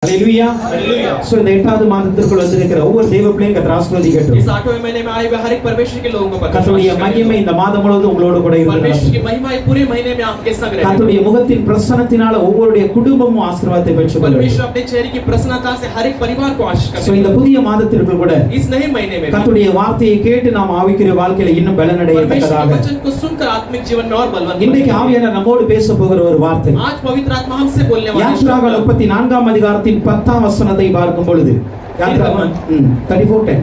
Hallelujah hallelujah. सो இந்த 8வது மாதத்திற்குள் வந்திருக்கிற ஒவ்வொரு தேவ பிள்ளையும் கர்த்தர் ஆசீர்வதிக்கட்டும். इस 8वें महीने में आए हुए हर एक परमेश्वर के लोगों को கர்த்தருடைய மகிமை இந்த மாதம் முழுவதும் உங்களோடு கூட परमेश्वर இருக்கட்டும். की महिमा पूरे महीने में आपके संग रहे। கர்த்தருடைய முகத்தின் பிரசன்னத்தினால ஒவ்வொருடைய குடும்பமும் ஆசீர்வாதத்தை பெற்றுக்கொள்ளும். परमेश्वर अपने चेहरे की प्रसन्नता से हर एक परिवार को आशीष करे। சோ இந்த புதிய மாதத்திற்குள் கூட इस नए महीने में கர்த்தருடைய வார்த்தையை கேட்டு நாம் ஆவிக்குரிய வாழ்க்கையில இன்னும் பலனடையத்தக்கதாக परमेश्वर के वचन को सुनकर आत्मिक जीवन में और बलवान இன்றைக்கு ஆவியானவர் நம்மோடு பேச போகிற ஒரு வார்த்தை आज पवित्र आत्मा हमसे बोलने वाला है। யாத்ராகமம் 34ஆம் அதிகாரத்தின் 10ஆம் வசனத்தை பார்க்கும் பொழுது யாத்ராகமம் 34:10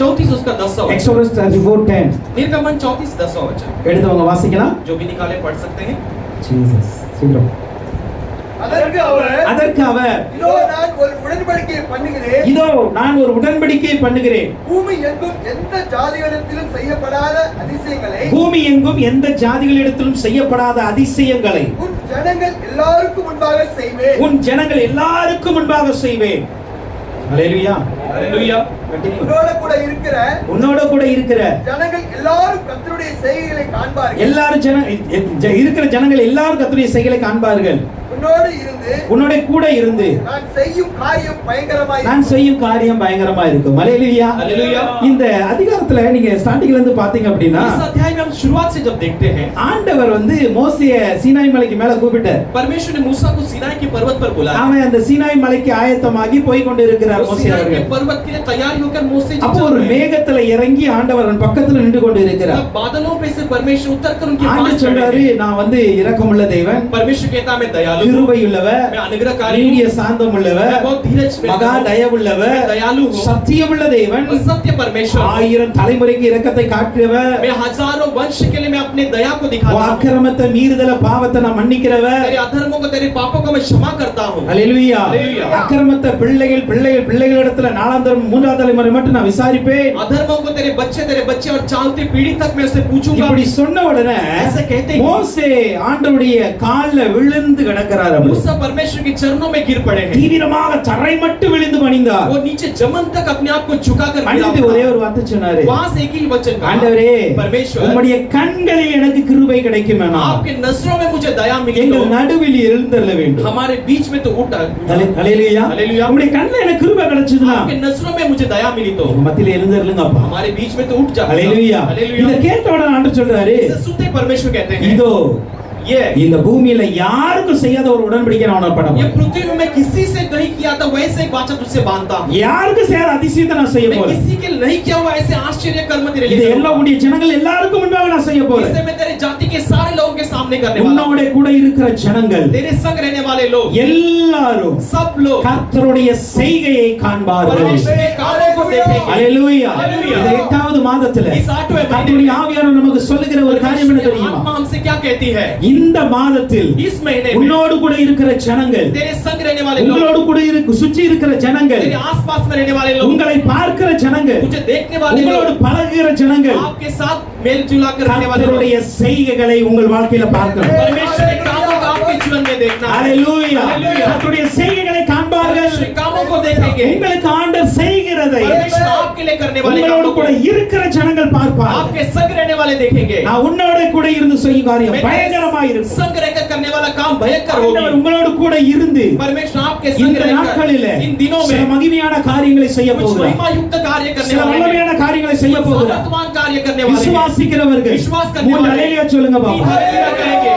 34 उसका 10वां वचन। Exodus 34:10 निर्गमन 34 10वां वचन। எடுத்தவங்க வாசிக்கலாம். जो भी निकाले पढ़ सकते हैं। ஜீசஸ் சீக்கிரம். அதற்கு அவர் இதோ நான் ஒரு உடன்படிக்கை பண்ணுகிறேன் பூமி எங்கும் எந்த ஜாதிகளிடத்திலும் செய்யப்படாத அதிசயங்களை உன் ஜனங்கள் எல்லாருக்கும் முன்பாக செய்வேன். ஹalleluya हालेलुया। உன்னோட கூட இருக்கிற ஜனங்கள் எல்லாரும் கர்த்தருடைய செய்கைகளை காண்பார்கள். இருக்கிற ஜனங்கள் எல்லாரும் கர்த்தருடைய செய்கைகளை காண்பார்கள். உன்னோட கூட இருந்து நான் செய்யும் காரியம் பயங்கரமா இருக்கும். ஹalleluya हालेलुया। இந்த அதிகாரத்துல நீங்க ஸ்டார்டிங்ல இருந்து பாத்தீங்க அப்படினா इस अध्याय में हम शुरुआत से जब देखते हैं ஆண்டவர் வந்து மோசேயை சீனாய் மலைக்கு மேல கூப்பிட்டார். परमेश्वर ने मूसा को सीनाई के पर्वत पर बुलाया। அவன் அந்த சீனாய் மலைக்கு ஆயத்தமாகி போய் கொண்டிருக்கிறார் மோசே सीनाई के அவர்கள். पर्वत के लिए तैयार होकर मूसा जी அப்போ चल ஒரு रहे हैं। மேகத்துல இறங்கி ஆண்டவர் அவன் பக்கத்துல நின்று கொண்டிருக்கிறார். तब बादलों पे से परमेश्वर उतरकर उनके पास ஆண்டவர் चढ़े சொல்றாரு हैं। நான் வந்து இரக்கமுள்ள தேவன், परमेश्वर कहता मैं दयालु हूं, கிருபையுள்ளவர், मैं अनुग्रहकारी हूं, நீடிய சாந்தமுள்ளவர், मैं बहुत धीरज में மகா தயவுள்ளவர், मैं दयालु हूं, சத்தியமுள்ள தேவன், और सत्य परमेश्वर, 1000 தலைமுறைக்கு இரக்கத்தை காட்டுகிறவர், मैं हजारों वंश के लिए मैं अपने दया को दिखाता हूं, அக்கிரமத்தை மீறுதல பாவத்தை நான் மன்னிக்கிறவர். तेरे अधर्मों को तेरे पापों को मैं क्षमा करता हूं। ஹalleluya. हालेलुया। அக்கிரமத்தை பிள்ளைகளிடத்துல 4ஆம் தலைமுறை 3ஆம் தலைமுறை மட்டும் நான் விசாரிப்பேன். अधर्मों को तेरे बच्चे और चालती पीढ़ी तक मैं उससे पूछूंगा। இப்படி சொன்ன உடனே ऐसे कहते ही மோசே ஆண்டவருடைய கால்ல விழுந்து கிடக்கிறார். मूसा परमेश्वर के चरणों में गिर पड़े हैं। தீவிரமாக தரை மட்டும் விழுந்து பணிந்தார். वो नीचे जमन तक अपने आप को झुकाकर பணிந்து ஒரே ஒரு வார்த்தை சொன்னாரு. वहां से एक ही वचन कहा, ஆண்டவரே परमेश्वर உம்முடைய கண்களில் எனக்கு கிருபை கிடைக்குமானா आपके नजरों में मुझे दया मिली तो எங்கள் நடுவில் எழுந்தருள வேண்டும். हमारे बीच में तो उठ ஹalleluya. हालेलुया। உம்முடைய கண்ணில் எனக்கு கிருபை கிடைச்சதுனா आपके नजरों में मुझे दया मिली तो உங்க மத்தியில எழுந்தருளுங்க அப்பா. हमारे बीच में तो उठ जा। ஹalleluya. இத கேட்ட உடனே ஆண்டவர் சொல்றாரு, इसे सुनते परमेश्वर कहते हैं இதோ ये இந்த பூமியில யாருக்கும் செய்யாத ஒரு உடன்படிக்கை நான் உனக்கு ये பண்ணுவேன். पृथ्वी में मैं किसी से नहीं किया था वैसे एक वाचा तुझसे बांधता हूं। யாருக்கும் செய்யாத அதிசயத்தை நான் செய்ய मैं போறேன். किसी के नहीं किया हुआ ऐसे आश्चर्य कर्म तेरे இது लिए எல்லா करूंगा। உடைய ஜனங்கள் எல்லாருக்கும் முன்பாக நான் செய்ய போறேன். इसे मैं तेरे जाति के सारे लोगों के सामने करने वाला हूं। உன்னோட கூட இருக்கிற ஜனங்கள் तेरे संग रहने वाले लोग எல்லாரும் सब लोग கர்த்தருடைய செய்கையை காண்பார்கள். परमेश्वर के कामों को देखेंगे। ஹalleluya. हालेलुया। இந்த 8வது மாதத்துல इस 8वें महीने கர்த்தருடைய ஆவியானவர் நமக்கு சொல்லுகிற ஒரு காரியம் என்ன परमेश्वर की தெரியுமா? आत्मा हमसे क्या कहती है? இந்த மாதத்தில் इस महीने में உன்னோடு கூட இருக்கிற ஜனங்கள், तेरे संग रहने वाले लोग, உங்களோடு கூட சுற்றி இருக்கிற ஜனங்கள், तेरे आसपास में रहने वाले लोग, உங்களை பார்க்கிற ஜனங்கள், मुझे देखने वाले உங்களோடு लोग, பழகுகிற ஜனங்கள் आपके साथ मेल जुला कर रहने वाले लोग, கர்த்தருடைய செய்கைகளை உங்கள் வாழ்க்கையில பார்க்கணும். परमेश्वर के कामों को आपके जीवन में देखना है। ஹalleluya. हालेलुया। கர்த்தருடைய செய்கைகளை காண்பார்கள். परमेश्वर के कामों को देखेंगे। உங்களுக்கு ஆண்டவர் செய்கிறதை परमेश्वर आपके लिए करने वाले உங்களோடு कामों கூட को இருக்கிற ஜனங்கள் பார்ப்பார்கள். आपके संग रहने वाले देखेंगे। நான் உன்னோட கூட இருந்து செய்யும் காரியம் मैं பயங்கரமா இருக்கும். संग रहकर करने वाला काम भयंकर ஆண்டவர் होगी। உங்களோடு கூட இருந்து परमेश्वर आपके संग இந்த நாட்களில रहकर इन दिनों சில में மகிமையான காரியங்களை செய்ய कुछ போகிறார். महिमा युक्त कार्य करने சில वाले हैं। வல்லமையான காரியங்களை செய்ய कुछ போகிறார். सामर्थ्यवान कार्य करने वाले हैं। விசுவாசிக்கிறவர்கள் विश्वास करने மூன்று वाले அல்லேலூயா சொல்லுங்க तीन பாப்பா. हालेलुया कहेंगे।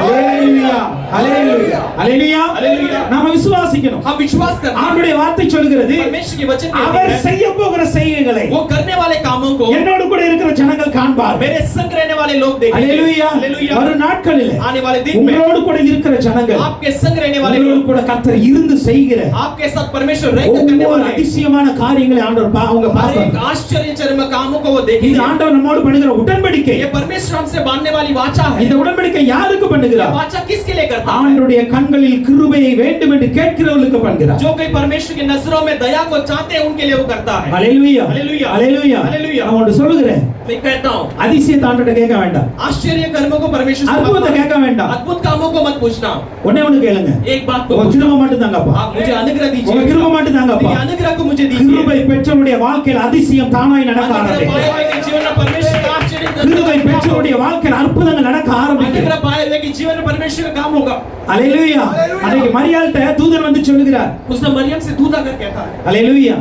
அல்லேலூயா அல்லேலூயா அல்லேலூயா. हालेलुया। நாம விசுவாசிக்கணும். हम विश्वास करते हैं। ஆண்டவருடைய வார்த்தை சொல்கிறது, परमेश्वर के वचन कहते அவர் हैं செய்ய போகிற செய்கைகளை वो करने वाले कामों को என்னோடு கூட இருக்கிற ஜனங்கள் காண்பார்கள். मेरे संग रहने वाले लोग देखेंगे। அல்லேலூயா. हालेलुया। வரும் நாட்களில் आने वाले दिन में உங்களோடு கூட இருக்கிற ஜனங்கள், आपके संग रहने वाले உங்களோடு लोग, கூட கர்த்தர் இருந்து செய்கிற आपके साथ परमेश्वर रहकर करने ஒவ்வொரு वाले அதிசயமான காரியங்களை ஆண்டவர் அவங்க हर एक பார்ப்பாங்க. आश्चर्यजनक कामों को वो இது देखेंगे। ஆண்டவர் நம்மோடு பண்ணுகிற உடன்படிக்கை. ये परमेश्वर हमसे बांधने वाली वाचा है। இந்த உடன்படிக்கை யாருக்கு ये பண்ணுகிறார்? वाचा किसके लिए करता है? ஆண்டவருடைய கண்களில் கிருபையை வேண்டும் என்று கேட்கிறவர்களுக்கு பண்ணுகிறார். जो कोई परमेश्वर की नजरों में दया को चाहते हैं उनके लिए वो करता है। ஹalleluya हालेलुया। ஹalleluya. हालेलुया। நான் ஒன்று சொல்லுகிறேன், मैं कहता हूँ அதிசயத்தை ஆண்டவர்ட்ட கேட்க வேண்டாம், आश्चर्य कर्मों को परमेश्वर से அற்புதத்தை मत கேட்க வேண்டாம். अद्भुत कामों को मत पूछना। ஒண்ணே ஒண்ணு கேளுங்க, एक बात को உங்க पूछना। கிருபை மட்டும் தாங்கப்பா, आप मुझे अनुग्रह உங்க दीजिए। கிருபை மட்டும் தாங்கப்பா. ये अनुग्रह को मुझे दीजिए। கிருபை பெற்றவருடைய வாழ்க்கையில் அதிசயம் தானாய் நடக்க अनुग्रह ஆரம்பிக்கும். पाए हुए के जीवन में परमेश्वर का आश्चर्य கிருபை பெற்றவருடைய வாழ்க்கையில் அற்புதங்கள் நடக்க ஆரம்பிக்கும். अनुग्रह पाए हुए की जीवन में परमेश्वर का काम होगा. அல்லேலூயா. அன்னைக்கு மரியாள்கிட்ட தூதன் வந்து சொல்லுகிறார். उसने मरियम से दूध आकर कहता है. அல்லேலூயா.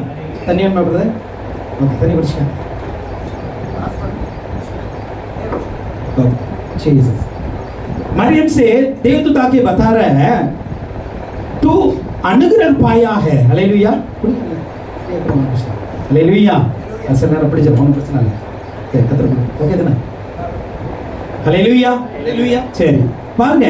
தண்ணி வேணுமா பிரதர்? ஓகே, தண்ணி குடிச்சுங்க. Jesus. मरियम से देवदूत आके बता रहा है तू अनुग्रह पाया है. हालेलुया. हालेलुया. ऐसा ना पड़ी जब हम प्रश्न है क्या कतर ओके ना. हालेलुया. हालेलुया. சரி பாருங்க,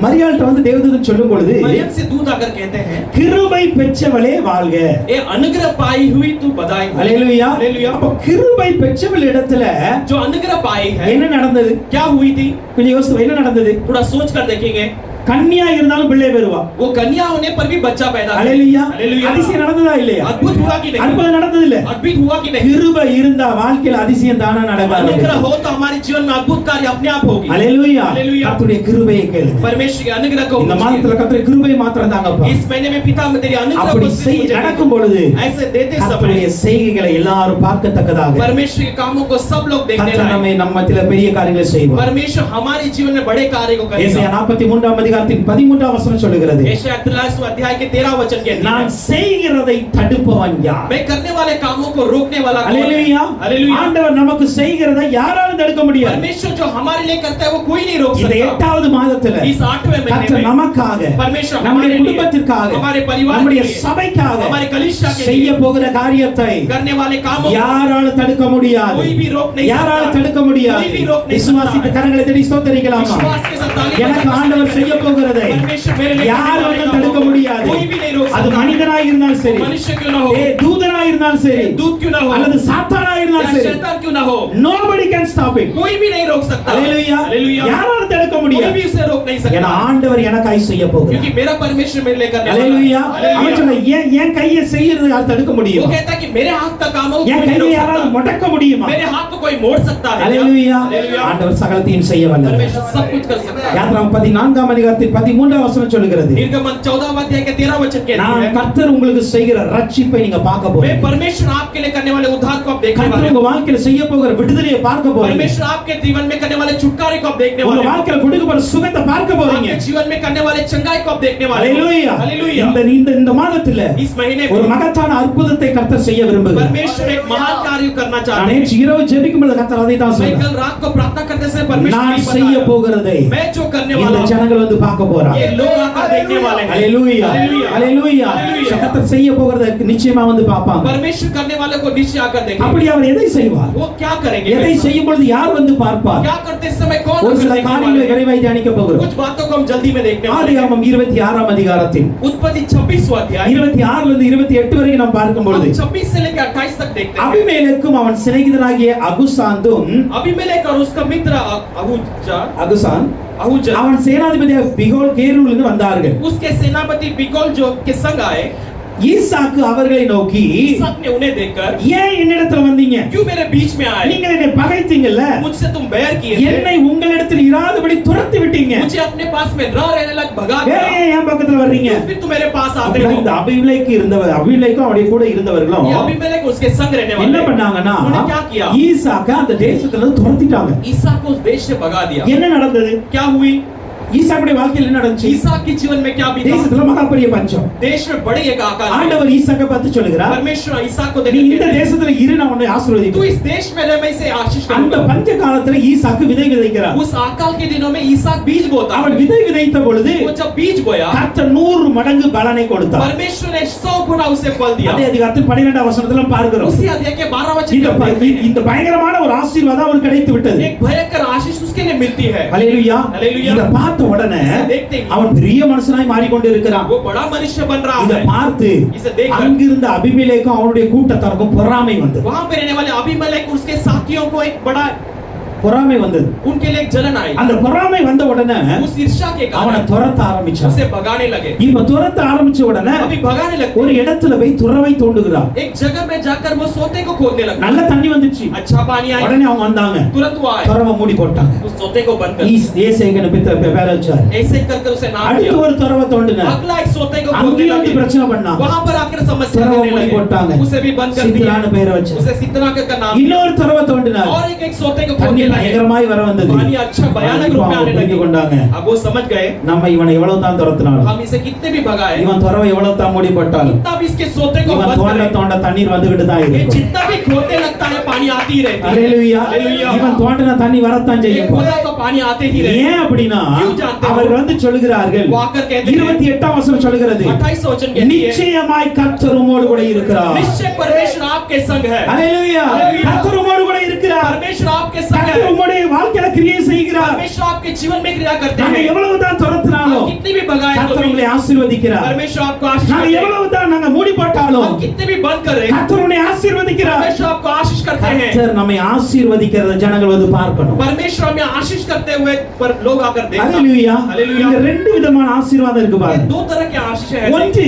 மரியாள்கிட்ட வந்து தேவதூதன் சொல்லும் பொழுது मरियम से दूध आकर कहते हैं கிருபை பெற்றவளே வாழ்க. ए अनुग्रह पाई हुई तू बधाई. हालेलुया. हालेलुया. அப்ப கிருபை பெற்றவள் இடத்துல जो अनुग्रह पाई है என்ன நடந்தது? क्या हुई थी? கொஞ்சம் யோசித்து என்ன நடந்தது? थोड़ा सोच कर देखेंगे. கன்னியா இருந்தாலும் பிள்ளை பெறுவா. वो कन्या होने पर भी बच्चा पैदा करे. हालेलुया. हालेलुया. அதிசயம் நடந்ததா இல்லையா? अद्भुत हुआ कि नहीं? அற்புதம் நடந்தது இல்ல? अद्भुत हुआ कि नहीं? கிருபை இருந்தா வாழ்க்கையில அதிசயம் தானா நடக்காது. अनुग्रह हो तो हमारे जीवन में अद्भुत कार्य अपने आप होगी. हालेलुया. हालेलुया. கர்த்தருடைய கிருபையை கேளுங்க. परमेश्वर के अनुग्रह को இந்த மாதத்துல கர்த்தருடைய கிருபை மாத்திரம் தாங்கப்பா. इस महीने में पिता में तेरी अनुग्रह அப்படி को सिर्फ நடக்கும் பொழுது ऐसे देते समय கர்த்தருடைய செய்கைகளை எல்லாரும் பார்க்கத்தக்கதாக परमेश्वर के कामों को सब लोग देखने கர்த்தர் लायक. நம்ம மத்தியில பெரிய காரியங்களை செய்வார். परमेश्वर हमारे जीवन में बड़े कार्य को ஏசாயா करेगा. 43 அதிகாரத்தின் 13 வசனம் சொல்லுகிறது, यशायाह 43 अध्याय के 13 वचन के நான் अंदर செய்கிறதை தடுப்பவன் யார்? मैं करने वाले कामों को रोकने वाला कौन है? அல்லேலூயா. हालेलुया. ஆண்டவர் நமக்கு செய்கிறதை யாராலும் தடுக்க முடியாது. परमेश्वर जो हमारे लिए करता है वो कोई नहीं रोक இந்த सकता. 8வது மாதத்துல इस 8वें महीने கர்த்தர் में நமக்காக, परमेश्वर நம்முடைய हमारे लिए, குடும்பத்திற்காக, हमारे परिवार நம்முடைய के लिए, சபைக்காக हमारे कलीसिया के செய்ய लिए போகிற காரியத்தை करने वाले कामों को யாராலும் தடுக்க முடியாது. कोई भी रोक नहीं யாராலும் सकता. தடுக்க முடியாது. कोई भी रोक नहीं விசுவாசித்த सकता. கரங்களை தட்டி ஸ்தோத்திரிக்கலாமா? विश्वास के साथ ताली எனக்கு बजाकर ஆண்டவர் செய்ய போகிறதை परमेश्वर मेरे लिए करने யாராலும் वाले தடுக்க कामों को முடியாது. कोई भी नहीं रोक அது सकता. மனிதனாய் இருந்தாலும் சரி, मनुष्य क्यों ना हो, தூதனாய் இருந்தாலும் சரி, दूत क्यों ना हो, அல்லது சாத்தானாய் या இருந்தாலும் சரி, शैतान क्यों ना हो, nobody can stop it. कोई भी नहीं रोक सकता. அல்லேலூயா. हालेलुया. யாராலும் தடுக்க कोई முடியாது. भी उसे रोक नहीं ஏன்னா सकता. ஆண்டவர் எனக்காய் செய்ய போகிறார். क्योंकि मेरा परमेश्वर मेरे लिए करने वाला அல்லேலூயா. है. அவன் हालेलुया. சொன்ன என் கையை செய்யறது யார் தடுக்க वो முடியும்? कहता है कि मेरे हाथ का काम है वो என் कोई नहीं கையை रोक யாராவது सकता. முடக்க முடியுமா? मेरे हाथ को कोई मोड़ सकता है क्या? அல்லேலூயா. हालेलुया. ஆண்டவர் சகலத்தையும் செய்ய வல்லவர். परमेश्वर सब कुछ कर सकता है. யாத்திராகமம் 14 அதிகாரத்தின் 13 வசனம் சொல்லுகிறது, निर्गमन 14 अध्याय के 13 वचन कहती நான் है, கர்த்தர் உங்களுக்கு செய்கிற ரட்சிப்பை நீங்க பார்க்க मैं போறீங்க. परमेश्वर आपके लिए करने वाले उद्धार को आप देखने கர்த்தர் वाले உங்க हो. வாழ்க்கையில செய்ய போகிற விடுதலையை பார்க்க போறீங்க. परमेश्वर आपके जीवन में करने वाले छुटकारे को आप देखने உங்க वाले हो. வாழ்க்கையில கொடுக்க போற சுகத்தை பார்க்க போறீங்க. आपके जीवन में करने वाले चंगाई को आप देखने वाले हो. அல்லேலூயா. हालेलुया. இந்த மாதத்துல इस महीने ஒரு में மகத்தான அற்புதத்தை கர்த்தர் செய்ய விரும்புகிறார். परमेश्वर एक महान कार्य करना நான் चाहते हैं. நேற்று இரவு ஜெபிக்கும் பொழுது கர்த்தர் அதை தான் मैं சொன்னார். कल रात को प्रार्थना करते समय परमेश्वर நான் ने செய்ய बताया, போகிறதை मैं जो करने இந்த वाला हूं ஜனங்கள் வந்து பார்க்க போறாங்க. ये लोग आकर देखने वाले हैं. அல்லேலூயா. हालेलुया. அல்லேலூயா. हालेलुया. கர்த்தர் செய்ய போகிறதை நிச்சயமா வந்து பார்ப்பாங்க. परमेश्वर करने वाले को निश्चय आकर देखेंगे. அப்படி அவர் எதை செய்வார்? वो क्या करेंगे? எதை செய்யும் பொழுது யார் வந்து பார்ப்பார்? क्या करते समय कौन ஒரு उसे சில देखने காரியங்களை वाले हैं? விரைவாய் தியானிக்க போகிறோம். कुछ बातों को हम जल्दी में देखने वाले हैं. ஆதியாகமம் 26 அதிகாரத்தில் उत्पत्ति 26वां अध्याय 26 ல இருந்து 28 வரைக்கும் நாம் பார்க்கும் பொழுது 26 से लेकर 28 तक देखते हैं. அபிமெலேக்கும் அவன் சிநேகிதனாகிய அகுசாந்தும் अबीमेलेक और उसका मित्र अहूजा அவன் சேனாதிபதியாக பிகோல் கேரூரிலிருந்து வந்தார்கள். उसके सेनापति बिकोल जो के संग आए. ஈசாக்கு அவர்களை நோக்கி, इसहाक ने उन्हें देखकर, ஏன் என்னிடத்தில் வந்தீங்க? क्यों मेरे बीच में आए? நீங்கள் என்னை பகைத்தீங்கல்ல, मुझसे तुम बैर किए थे, என்னை உங்களிடத்தில் இராதபடி துரத்தி விட்டீங்க. मुझे अपने पास में न रहने लग भगा வேற दिया. ஏன் என் பக்கத்துல வர்றீங்க? फिर तुम मेरे पास आते அப்படின்னா हो. இந்த அபிமெலேக்கும் அவருடைய கூட இருந்தவர்களும் ये अबीमेलेक उसके संग रहने என்ன वाले பண்ணாங்கன்னா, उन्होंने क्या किया? ஈசாக்க அந்த தேசத்துல இருந்து துரத்திட்டாங்க. इसहाक को उस देश से भगा दिया. என்ன நடந்தது? क्या हुई? ஈசாக்குடைய வாழ்க்கையில் என்ன நடந்துச்சு? इसहाक के जीवन में क्या बीता? தேசத்துல மகா பெரிய பஞ்சம். देश में बड़े एक आकाल. ஆண்டவர் ஈசாக்கை பார்த்து சொல்லுகிறார், परमेश्वर इसहाक को நீ देखकर இந்த कहते हैं, தேசத்துல இரு, நான் உன்னை तू ஆசீர்வதிப்பேன். इस देश में रह, मैं इसे आशीष அந்த करूंगा. பஞ்ச காலத்துல ஈசாக்கு விதை விதைக்கிறார். उस आकाल के दिनों में इसहाक बीज बोता. அவன் விதை விதைத்த பொழுது वो जब बीज बोया, கர்த்தர் 100 மடங்கு பலனை கொடுத்தார். परमेश्वर ने 100 गुना उसे फल दिया. அதே அதிகாரத்தில் 12 வசனத்துல பார்க்கிறோம். उसी अध्याय के 12 वचन இந்த में देखते हैं, இந்த பயங்கரமான ஒரு ஆசீர்வாதம் அவருக்கு கிடைத்து விட்டது. एक भयंकर आशीष उसके लिए मिलती है. ஹalleluya. हालेलुया. இத பார்த்த உடனே देखते ही அவன் பெரிய மனுஷனாய் மாறிக்கொண்டு இருக்கிறான். वो बड़ा मनुष्य बन रहा இத है. பார்த்து इसे देखकर அங்கிருந்த அபிமெலேக்கும் அவனுடைய கூட்டத்தாருக்கும் பொறாமை வந்தது. वहां पे रहने वाले अबीमेलेक उसके साथियों को एक बड़ा பொறாமை வந்தது. उनके लिए एक जलन आई. அந்த பொறாமை வந்த உடனே उस ईर्ष्या के அவனை कारण துரத்த ஆரம்பிச்சான். उसे भगाने लगे. இப்ப துரத்த ஆரம்பிச்ச உடனே अभी भगाने लगे. ஒரு இடத்துல போய் துறவை தோண்டுகிறான். एक जगह में जाकर वो सोते को खोदने लगा. நல்ல தண்ணி வந்துச்சு. अच्छा पानी आया. உடனே அவங்க வந்தாங்க, तुरंत वो आए. துறவை மூடி போட்டாங்க. उस सोते को बंद कर. ஏசேகன்னு பேர வச்சாரு. ऐसे कर उसे नाम அடுத்து दिया. ஒரு துறவை தோண்டினார். अगला एक सोते को खोदने அங்கேயும் வந்து लगे. பிரச்சனை பண்ணாங்க. वहां पर आकर समस्या துறவை करने மூடி போட்டாங்க. लगे. उसे भी बंद कर दिया. சித்ரான்னு பேரை வச்சாரு. उसे सितना का नाम இன்னொரு துறவை தோண்டினார். और एक सोते को தண்ணி खोदने लगे பயங்கரமாய் வர வந்தது पानी अच्छा भयानक रूप में आने புரிந்து लगे கொண்டாங்க अब वो समझ गए நம்ம இவனை எவ்வளவு தான் துரத்தினாலும் हम इसे कितने भी भगाए இவன் துறவை எவ்வளவு தான் மூடிப்பட்டாலும் कितना भी इसके सोते को இவன் बंद தோண்ட करे தோண்ட தண்ணீர் வந்துகிட்டு தான் ये இருக்கும் जितना भी खोदने लगता है पानी आती ही रहती है அல்லேலூயா हालेलुया இவன் தோண்டின தண்ணி வரத்தான் ये செய்யும் खोदा तो पानी आते ही रहते ஏன் அப்படின்னா क्यों जानते हो? அவர்கள் வந்து சொல்லுகிறார்கள் वो आकर कहते हैं 28ஆம் வசனம் சொல்லுகிறது 28 वचन कहती है நிச்சயமாய் கர்த்தர் உம்மோடு கூட இருக்கிறார் निश्चय परमेश्वर आपके संग है அல்லேலூயா हालेलुया। கர்த்தர் உம்மோடு கூட இருக்கிறார் परमेश्वर आपके संग கர்த்தர் है உம்முடைய வாழ்க்கையில கிரியை செய்கிறார் परमेश्वर आपके जीवन में क्रिया करते நாங்க हैं எவ்வளவு தான் துரத்தினாலும் आप कितनी भी भगाए तो கர்த்தர் भी உங்களை ஆசீர்வதிக்கிறார் परमेश्वर आपको आशीष நாங்க करते हैं எவ்வளவு தான் நாங்க மூடி போட்டாலும் हम कितने भी बंद कर रहे हैं கர்த்தர் உன்னை ஆசீர்வதிக்கிறார் परमेश्वर आपको आशीष करते हैं கர்த்தர் நம்மை ஆசீர்வதிக்கிறத ஜனங்கள் வந்து பார்க்கணும் परमेश्वर हमें आशीष करते हुए पर लोग आकर देखना அல்லேலூயா हालेलुया இங்க ரெண்டு விதமான ஆசீர்வாதம் இருக்கு ये பாருங்க दो तरह के आशीष है ஒன்று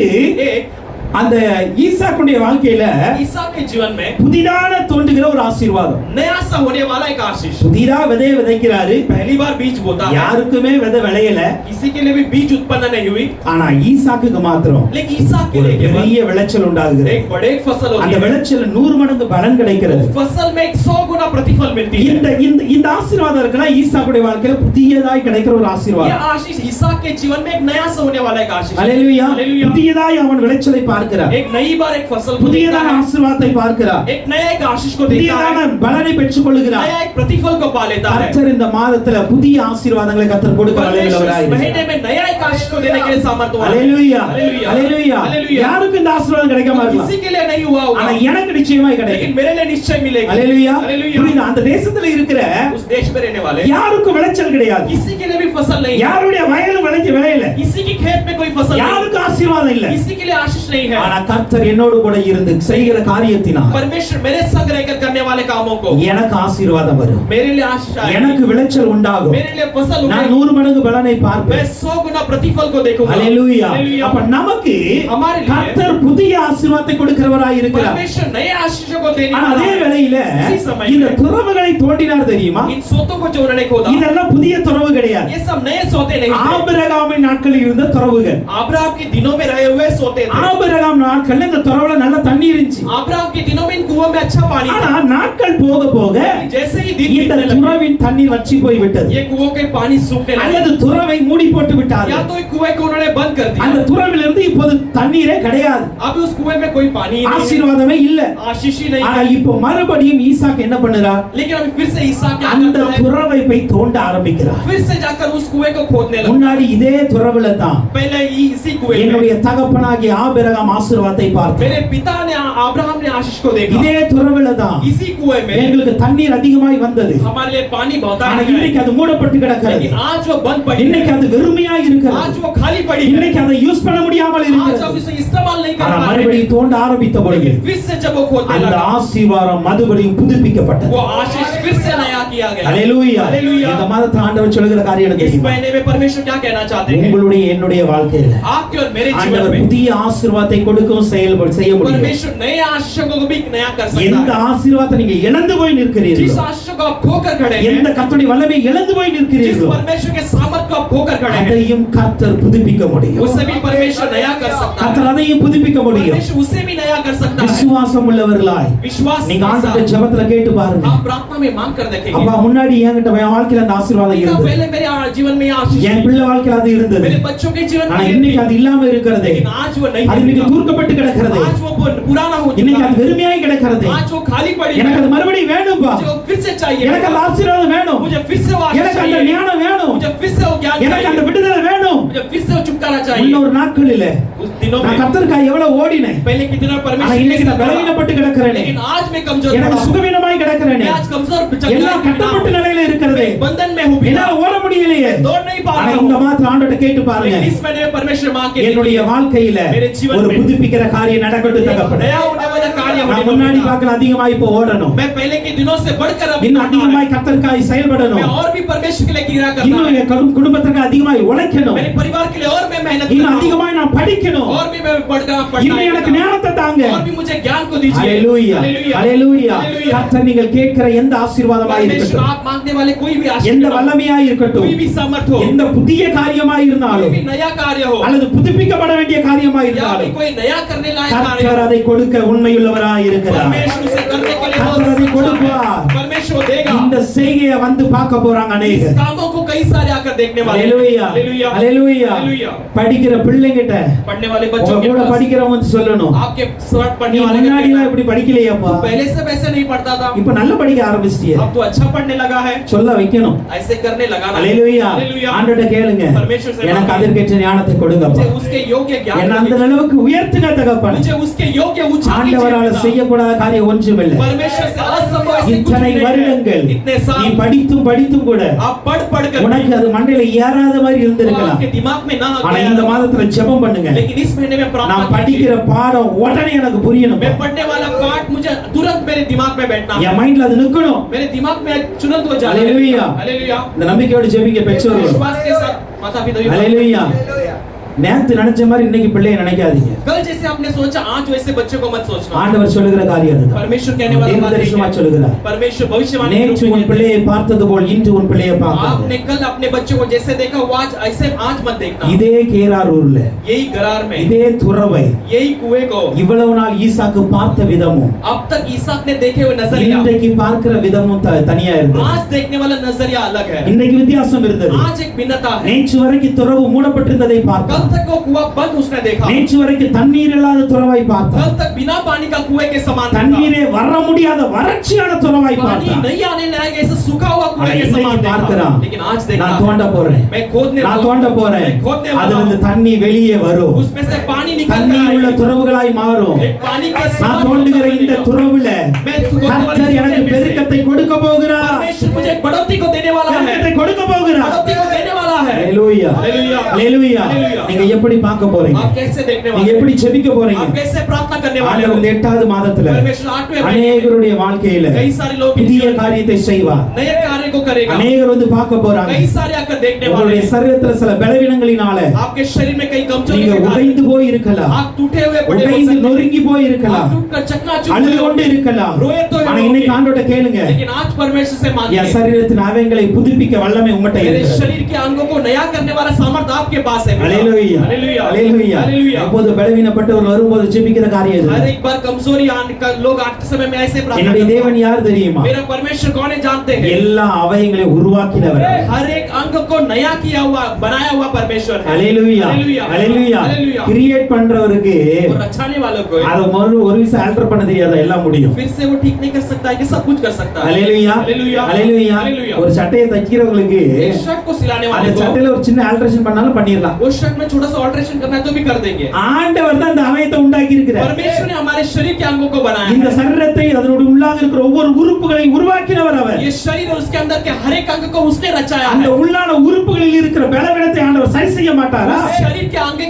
एक அந்த ஈசாக்குடைய வாழ்க்கையில ईसा के जीवन में புதிதான தோன்றுகிற ஒரு ஆசீர்வாதம் नया सा होने वाला एक आशीष புதிதா விதையை விதைக்கிறாரு पहली बार बीज बोता है யாருக்குமே விதை விளையல किसी के लिए भी बीज उत्पन्न नहीं हुई ஆனா ஈசாக்குக்கு மாத்திரம் लेकिन ईसा के ஒரு लिए केवल பெரிய விளைச்சல் உண்டாகுகிறது एक बड़े फसल அந்த होती है விளைச்சல் 100 மடங்கு பலன் கிடைக்கிறது फसल में 100 गुना प्रतिफल मिलती है இந்த இந்த இந்த ஆசீர்வாதம் இருக்குன்னா ஈசாக்குடைய வாழ்க்கையில புதியதாய் கிடைக்கிற ஒரு ये ஆசீர்வாதம் आशीष ईसा के जीवन में एक नया सा होने वाला एक आशीष அல்லேலூயா हालेलुया புதியதாய் அவன் விளைச்சலை பார்க்கிறார் एक नई बार एक फसल को देखता புதியதான है ஆசீர்வாதத்தை பார்க்கிறார் एक नया एक आशीष को देखता புதியதான है பலனை பெற்றுக் கொள்கிறார் नया एक प्रतिफल को पा लेता है கர்த்தர் இந்த மாதத்துல புதிய ஆசீர்வாதங்களை கர்த்தர் கொடுக்க परमेश्वर इस வல்லவராய் महीने में नया एक आशीष को देने के लिए सामर्थ्य அல்லேலூயா हालेलुया அல்லேலூயா हालेलुया யாருக்கு இந்த ஆசீர்வாதம் கிடைக்காம இருக்கலாம் किसी के लिए नहीं हुआ ஆனா होगा எனக்கு நிச்சயமாய் लेकिन கிடைக்கும் मेरे लिए निश्चय मिलेगा அல்லேலூயா हालेलुया புரியுதா? அந்த தேசத்துல இருக்கிற उस देश में रहने वाले யாருக்கும் விளைச்சல் கிடையாது किसी के लिए भी फसल नहीं है யாருடைய வயலும் விளைஞ்சு விளையல किसी की खेत में कोई फसल नहीं யாருக்கும் ஆசீர்வாதம் இல்ல किसी के लिए आशीष नहीं है ஆனா கர்த்தர் என்னோடு கூட இருந்து செய்கிற காரியத்தினால் परमेश्वर मेरे संग रहकर करने वाले कामों को எனக்கு ஆசீர்வாதம் வரும் मेरे लिए आशीष आएगी எனக்கு விளைச்சல் உண்டாகும் मेरे लिए फसल நான் उगेगी 100 மடங்கு பலனை मैं பார்ப்பேன் 100 गुना प्रतिफल को देखूंगा அல்லேலூயா हालेलुया அப்ப நமக்கு हमारे लिए கர்த்தர் புதிய ஆசீர்வாதத்தை கொடுக்கிறவராய் இருக்கிறார் परमेश्वर नए आशीषों को देने ஆனா वाला அதே है வேளையில इसी समय இந்த में துறவுகளை தோண்டினார் தெரியுமா इन सोतों को जो उन्होंने खोदा இதெல்லாம் புதிய துறவு கிடையாது ये सब नए सोते नहीं थे ஆபிரகாமின் நாட்களில் இருந்த துறவுகள் अब्राहम के दिनों में रहे हुए सोते थे ஆபிரகாம் நாட்கள்ல இந்த துறவுல நல்ல தண்ணி இருந்துச்சு अब्राहम के दिनों में इन कुओं में अच्छा पानी ஆனா था நாட்கள் போக போக जैसे ही दिन இந்த बीतने लगे துறவின் தண்ணீர் வற்றி போய் விட்டது ये कुओं के पानी सूखने लगे அல்லது துறவை மூடி போட்டு या விட்டார்கள் तो एक कुएं को उन्होंने बंद कर दिया அந்த துறவிலிருந்து இப்போது தண்ணீரே கிடையாது अब उस कुएं में कोई पानी ही नहीं है, ஆசீர்வாதமே இல்ல आशीष ही नहीं ஆனா है இப்போ மறுபடியும் ஈசாக்கு என்ன பண்ணுறார் लेकिन अभी फिर से ईसा क्या அந்த करता है துறவை போய் தோண்ட ஆரம்பிக்கிறார் फिर से जाकर उस कुएं को खोदने लगा முன்னாடி இதே துறவுல தான் पहले इसी कुएं में என்னுடைய தகப்பனாகிய ஆபிரகாம் ஆசீர்வாதத்தை பார்த்தேன் मेरे पिता ने अब्राहम ने आशीष को देखा இதே துறவுல தான் इसी कुएं में எங்களுக்கு தண்ணீர் அதிகமாய் வந்தது हमारे लिए पानी बहुत ஆனா आया है இன்னைக்கு அது மூடப்பட்டு கிடக்கிறது लेकिन आज वो बंद पड़ी இன்னைக்கு है அது வெறுமையாய் இருக்கிறது आज वो खाली पड़ी है இன்னைக்கு அதை யூஸ் பண்ண முடியாமல் आज இருக்கிறது अब इसे इस्तेमाल नहीं कर ஆனா पा रहे மறுபடியும் தோண்ட ஆரம்பித்த பொழுது लेकिन फिर से जब वो खोदने அந்த लगा ஆசீர்வாதம் மறுபடியும் புதுப்பிக்கப்பட்டது वो आशीष फिर से नया किया गया அல்லேலூயா हालेलुया இந்த மாதத்துல ஆண்டவர் சொல்லுகிற காரியம் என்ன इस தெரியுமா महीने में परमेश्वर क्या कहना चाहते हैं உங்களுடைய என்னுடைய வாழ்க்கையில आपके और मेरे जीवन ஆண்டவர் में புதிய ஆசீர்வாதத்தை கொடுக்கவும் செய்ய முடியும் परमेश्वर नए आशीषों को भी नया कर எந்த सकता है ஆசீர்வாதத்தை நீங்க இழந்து போய் जिस நிற்கிறீர்களோ आशीष को आप खोकर खड़े எந்த हैं கர்த்தருடைய வல்லமை இழந்து போய் जिस நிற்கிறீர்களோ परमेश्वर के सामर्थ को आप खोकर खड़े हैं அதையும் கர்த்தர் புதுப்பிக்க முடியும் उससे भी परमेश्वर नया कर सकता है கர்த்தர் அதையும் புதுப்பிக்க முடியும் परमेश्वर उससे भी नया कर सकता है விசுவாசம் உள்ளவர்களாய் विश्वास நீங்க के ஆண்டவருடைய साथ ஜெபத்துல கேட்டு பாருங்க आप प्रार्थना में मांग कर देखेंगे அப்பா முன்னாடி என்கிட்ட என் வாழ்க்கையில அந்த ஆசீர்வாதம் पिता, இருந்தது पहले मेरे जीवन में ये आशीष என் थी। பிள்ளை வாழ்க்கையில அது இருந்தது मेरे बच्चों के जीवन ஆனா में ये இன்னைக்கு थी। அது இல்லாம இருக்கிறது लेकिन आज वो नहीं அது है இன்னைக்கு தூர்க்கப்பட்டு கிடக்கிறது आज वो पुराना हो இன்னைக்கு चुका அது வெறுமையாய் கிடக்கிறது है आज वो खाली पड़ी எனக்கு है அது மறுபடியும் வேணும்பா मुझे वो फिर से चाहिए எனக்கு அந்த ஆசீர்வாதம் வேணும் मुझे फिर से वो आशीष எனக்கு அந்த चाहिए ஞானம் வேணும் मुझे फिर से वो ज्ञान எனக்கு அந்த चाहिए விடுதலை வேணும் मुझे फिर से वो छुटकारा चाहिए இன்னொரு நாட்களில उस दिनों நான் में கர்த்தருக்காக எவ்வளவு ஓடினேன் पहले के दिनों ஆனா परमेश्वर இன்னைக்கு ने நான் सब करा। பலவீனப்பட்டு கிடக்கிறேனே लेकिन आज मैं कमजोर எனக்கு पड़ा हूं। சுகவீனமாய் கிடக்கிறேனே मैं आज कमजोर எல்லாம் கட்டப்பட்ட நிலையில இருக்கிறது मैं बंधन में हूं என்னால ஓட முடியலையே दौड़ नहीं पा ஆனா रहा இந்த हूं மாத்திரம் ஆண்டவர்ட்ட கேட்டு பாருங்க लेकिन इस महीने में परमेश्वर मां के என்னுடைய வாழ்க்கையில मेरे जीवन ஒரு में புதுப்பிக்கிற காரியம் நடக்கட்டும் தகப்பனே नया होने वाला कार्य होने நான் को முன்னாடி मिला। பார்க்கல அதிகமாய் இப்போ ஓடணும் मैं पहले के दिनों से बढ़कर अब இன்னும் करना है। அதிகமாய் கர்த்தருக்காய் मैं செயல்படணும் और भी परमेश्वर के लिए क्रिया करना இன்னும் है என் குடும்பத்துக்கு அதிகமாய் உழைக்கணும் मेरे परिवार के लिए और मैं मेहनत இன்னும் करना हूं। அதிகமாய் நான் படிக்கணும் और भी मैं बढ़कर पढ़ना இன்னும் எனக்கு है ஞானத்தை தாங்க और भी मुझे ज्ञान को दीजिए ஹalleluya हालेलुया ஹalleluya हालेलुया। கர்த்தர் நீங்கள் கேட்கிற எந்த ஆசீர்வாதமாய் परमेश्वर இருக்கட்டும் आप मांगने वाले कोई भी आशीष எந்த हो, வல்லமையாய் இருக்கட்டும் कोई भी सामर्थ हो எந்த புதிய காரியமாய் कोई இருந்தாலும் भी नया कार्य हो அல்லது புதுப்பிக்கப்பட வேண்டிய காரியமாய் या भी இருந்தாலும் कोई नया करने लायक कार्य கர்த்தர் हो அதை கொடுக்க உண்மையுள்ளவராய் இருக்கிறார் परमेश्वर उसे करने के लिए கர்த்தர் அதை கொடுப்பார் परमेश्वर परमेश्वर वो देगा। இந்த செய்கையை வந்து பார்க்க போறாங்க इस अनेகர். कामों को कई सारे आकर देखने वाले हैं। ஹalleluya हालेलुया ஹalleluya. हालेलुया। படிக்கிற பிள்ளைங்கிட்ட पढ़ने वाले बच्चों உங்க के கூட पास படிக்கிறவங்க வந்து சொல்லணும், आपके साथ நீ पढ़ने वाले का முன்னாடி कहना, இப்படி படிக்கலையாப்பா, तू पहले से वैसे नहीं पढ़ता था, இப்ப நல்ல படிக்க ஆரம்பிச்சிட்டியே, अब तो अच्छा पढ़ने लगा है, சொல்ல வைக்கணும். ऐसे करने लगा ना। ஹalleluya. हालेलुया। ஆண்டவர்ட்ட கேளுங்க, परमेश्वर से எனக்கு मांगे, அதற்கேற்ற ஞானத்தை கொடுங்கப்பா, मुझे उसके योग्य ज्ञान என்ன அந்த दे, அளவுக்கு உயர்த்துங்க தகப்பனே. मुझे उसके योग्य ऊंचा ஆண்டவரால कीजिए। செய்யக்கூடாத காரியம் ஒன்றுமில்லை. परमेश्वर से असंभव ऐसे कुछ இத்தனை नहीं है। வருடங்கள் इतने நீ साल படித்தும் படித்தும் கூட आप पढ़ कर உனக்கு அது மண்டையில ஏறாத மாதிரி இருந்திருக்கலாம். आपके दिमाग में ना ஆனா गया இந்த हो। மாதத்துல ஜெபம் பண்ணுங்க, लेकिन इस महीने में प्रार्थना நான் कीजिए। படிக்கிற பாடம் உடனே எனக்கு புரியணும், मैं पढ़ने वाला पाठ मुझे तुरंत मेरे दिमाग में बैठना है। என் மைண்ட்ல அது நிக்கணும். मेरे दिमाग में तुरंत वो जाना हालेलुया। हालेलुया। இந்த நம்பிக்கையோட ஜெபிங்க பெற்றோர்கள். विश्वास के साथ माता पिता हालेलुया. Hallelujah. நேத்து நினைச்ச மாதிரி இன்னைக்கு பிள்ளைய நினைக்காதீங்க. कल जैसे आपने सोचा आज वैसे बच्चों को मत सोचना। ஆண்டவர் சொல்லுகிற காரியம் அதுதான். परमेश्वर कहने वाला बात தீர்க்கதரிசனமா है। சொல்லுகிறார், परमेश्वर भविष्यवाणी के நேற்று रूप உன் में பிள்ளையை பார்த்தது போல் இன்று உன் பிள்ளையை பார்க்காத. आपने कल अपने बच्चों को जैसे देखा वो आज ऐसे आज मत देखना। இதே கேராரூர்ல यही गरार में இதே துறவை यही कुएं को இவ்வளவு நாள் ஈசாக்கு பார்த்த விதமும் अब तक ईसाक ने देखे हुए नजरिया இன்றைக்கு பார்க்கிற விதமும் தனியா இருந்தது. आज देखने वाला नजरिया अलग है। இன்றைக்கு வித்தியாசம் இருந்தது. आज एक भिन्नता है। நேற்று வரைக்கும் துறவு மூடப்பட்டிருந்ததை कल பார்த்தான், तक वो कुआं बंद उसने देखा, நேற்று வரைக்கும் தண்ணீர் இல்லாத துறவை कल பார்த்தான், तक बिना पानी का कुएं के समान था। தண்ணீரே வர முடியாத வறட்சியான துறவை पानी பார்த்தான். नहीं आने लायक ऐसे सूखा हुआ कुएं ஆனா के இன்னைக்கு समान देखा। பார்க்கிறான், लेकिन आज देखा நான் தோண்ட போறேன், मैं खोदने நான் தோண்ட போறேன், मैं खोदने அதுல वाला இருந்து हूं। தண்ணி வெளியே வரும், उसमें से पानी निकल தண்ணீர் உள்ள कर आएगा। துறவுகளாய் மாறும். एक पानी के நான் समान தோண்டுகிற இந்த बनेगा। துறவுல मैं खोदने वाले கர்த்தர் எனக்கு सूखे में से பெருக்கத்தை கொடுக்க போகிறார், परमेश्वर मुझे एक बढ़ोतरी को देने वाला है। பெருக்கத்தை கொடுக்க போகிறார். बढ़ोतरी को देने वाला है। ஹalleluya हालेलुया। ஹalleluya. हालेलुया। நீங்க எப்படி பார்க்க போறீங்க, आप कैसे देखने நீங்க वाले எப்படி हैं? ஜெபிக்க போறீங்க? आप कैसे प्रार्थना करने वाले हो? ஆண்டவர் இந்த 8வது மாதத்துல परमेश्वर 8वें महीने में அநேகருடைய வாழ்க்கையில कई सारे लोग புதிய காரியத்தை செய்வார். नए कार्य को करेगा। அநேகர் வந்து பார்க்க போறாங்க. कई सारे आकर देखने वाले உங்களுடைய हैं। சரீரத்துல சில பலவீனங்களினால आपके शरीर में कई कमजोरी நீங்க के कारण உடைந்து போய் இருக்கலாம், आप टूटे हुए पड़े हो உடைந்து सकते हैं। நொறுங்கி போய் இருக்கலாம், आप टूटकर चकनाचूर அழுது हुए கொண்டு होंगे। இருக்கலாம். रोए तो ஆனா होंगे। இன்னைக்கு ஆண்டவர்ட்ட கேளுங்க, लेकिन आज परमेश्वर से என் मांगिए, சரீரத்தின் அவயங்களை புதுப்பிக்க வல்லமை உம்மட்ட मेरे இருக்கிறது. शरीर के अंगों को नया करने वाला सामर्थ्य आपके पास है। ஹalleluya हालेलुया ஹalleluya. हालेलुया। எப்போது பலவீனப்பட்டவர் வரும்போது ஜெபிக்கிற காரியம் இது. हर एक बार कमजोरी आने का लोग आज के समय में ऐसे प्रार्थना என்னுடைய करते தேவன் हैं। யார் தெரியுமா? मेरा परमेश्वर कौन है जानते हैं? எல்லா அவயங்களையும் உருவாக்கினவர். हर एक अंग को नया किया हुआ बनाया हुआ परमेश्वर है। ஹalleluya हालेलुया ஹalleluya. हालेलुया। கிரியேட் பண்றவருக்கு और रचाने वालों को அத முதல்ல ஒரு விஷயம் ஆல்டர் பண்ண தெரியாத எல்லாம் முடியும். फिर से वो ठीक नहीं कर सकता है कि सब कुछ कर सकता है। ஹalleluya हालेलुया ஹalleluya. हालेलुया। ஒரு சட்டையை தைக்கிறவங்களுக்கு एक शर्ट को सिलाने அந்த वाले को சட்டையில ஒரு சின்ன ஆல்டரேஷன் பண்ணாலும் பண்ணிரலாம். उस शर्ट में छोटा सा ऑल्टरेशन करना है तो भी कर देंगे। ஆண்டவர் தான் இந்த அவயத்தை உண்டாக்கி இருக்கிறார். परमेश्वर ने हमारे शरीर के अंगों को बनाया இந்த है। சரீரத்தை அதனோட உள்ளாக இருக்கிற ஒவ்வொரு உறுப்புகளை உருவாக்கினவர் அவர். ये शरीर और उसके अंदर के हर एक अंग को उसने रचाया அந்த है। உள்ளான உறுப்புகளில் இருக்கிற பலவீனத்தை ஆண்டவர் சரி செய்ய மாட்டாரா? उस शरीर के अंग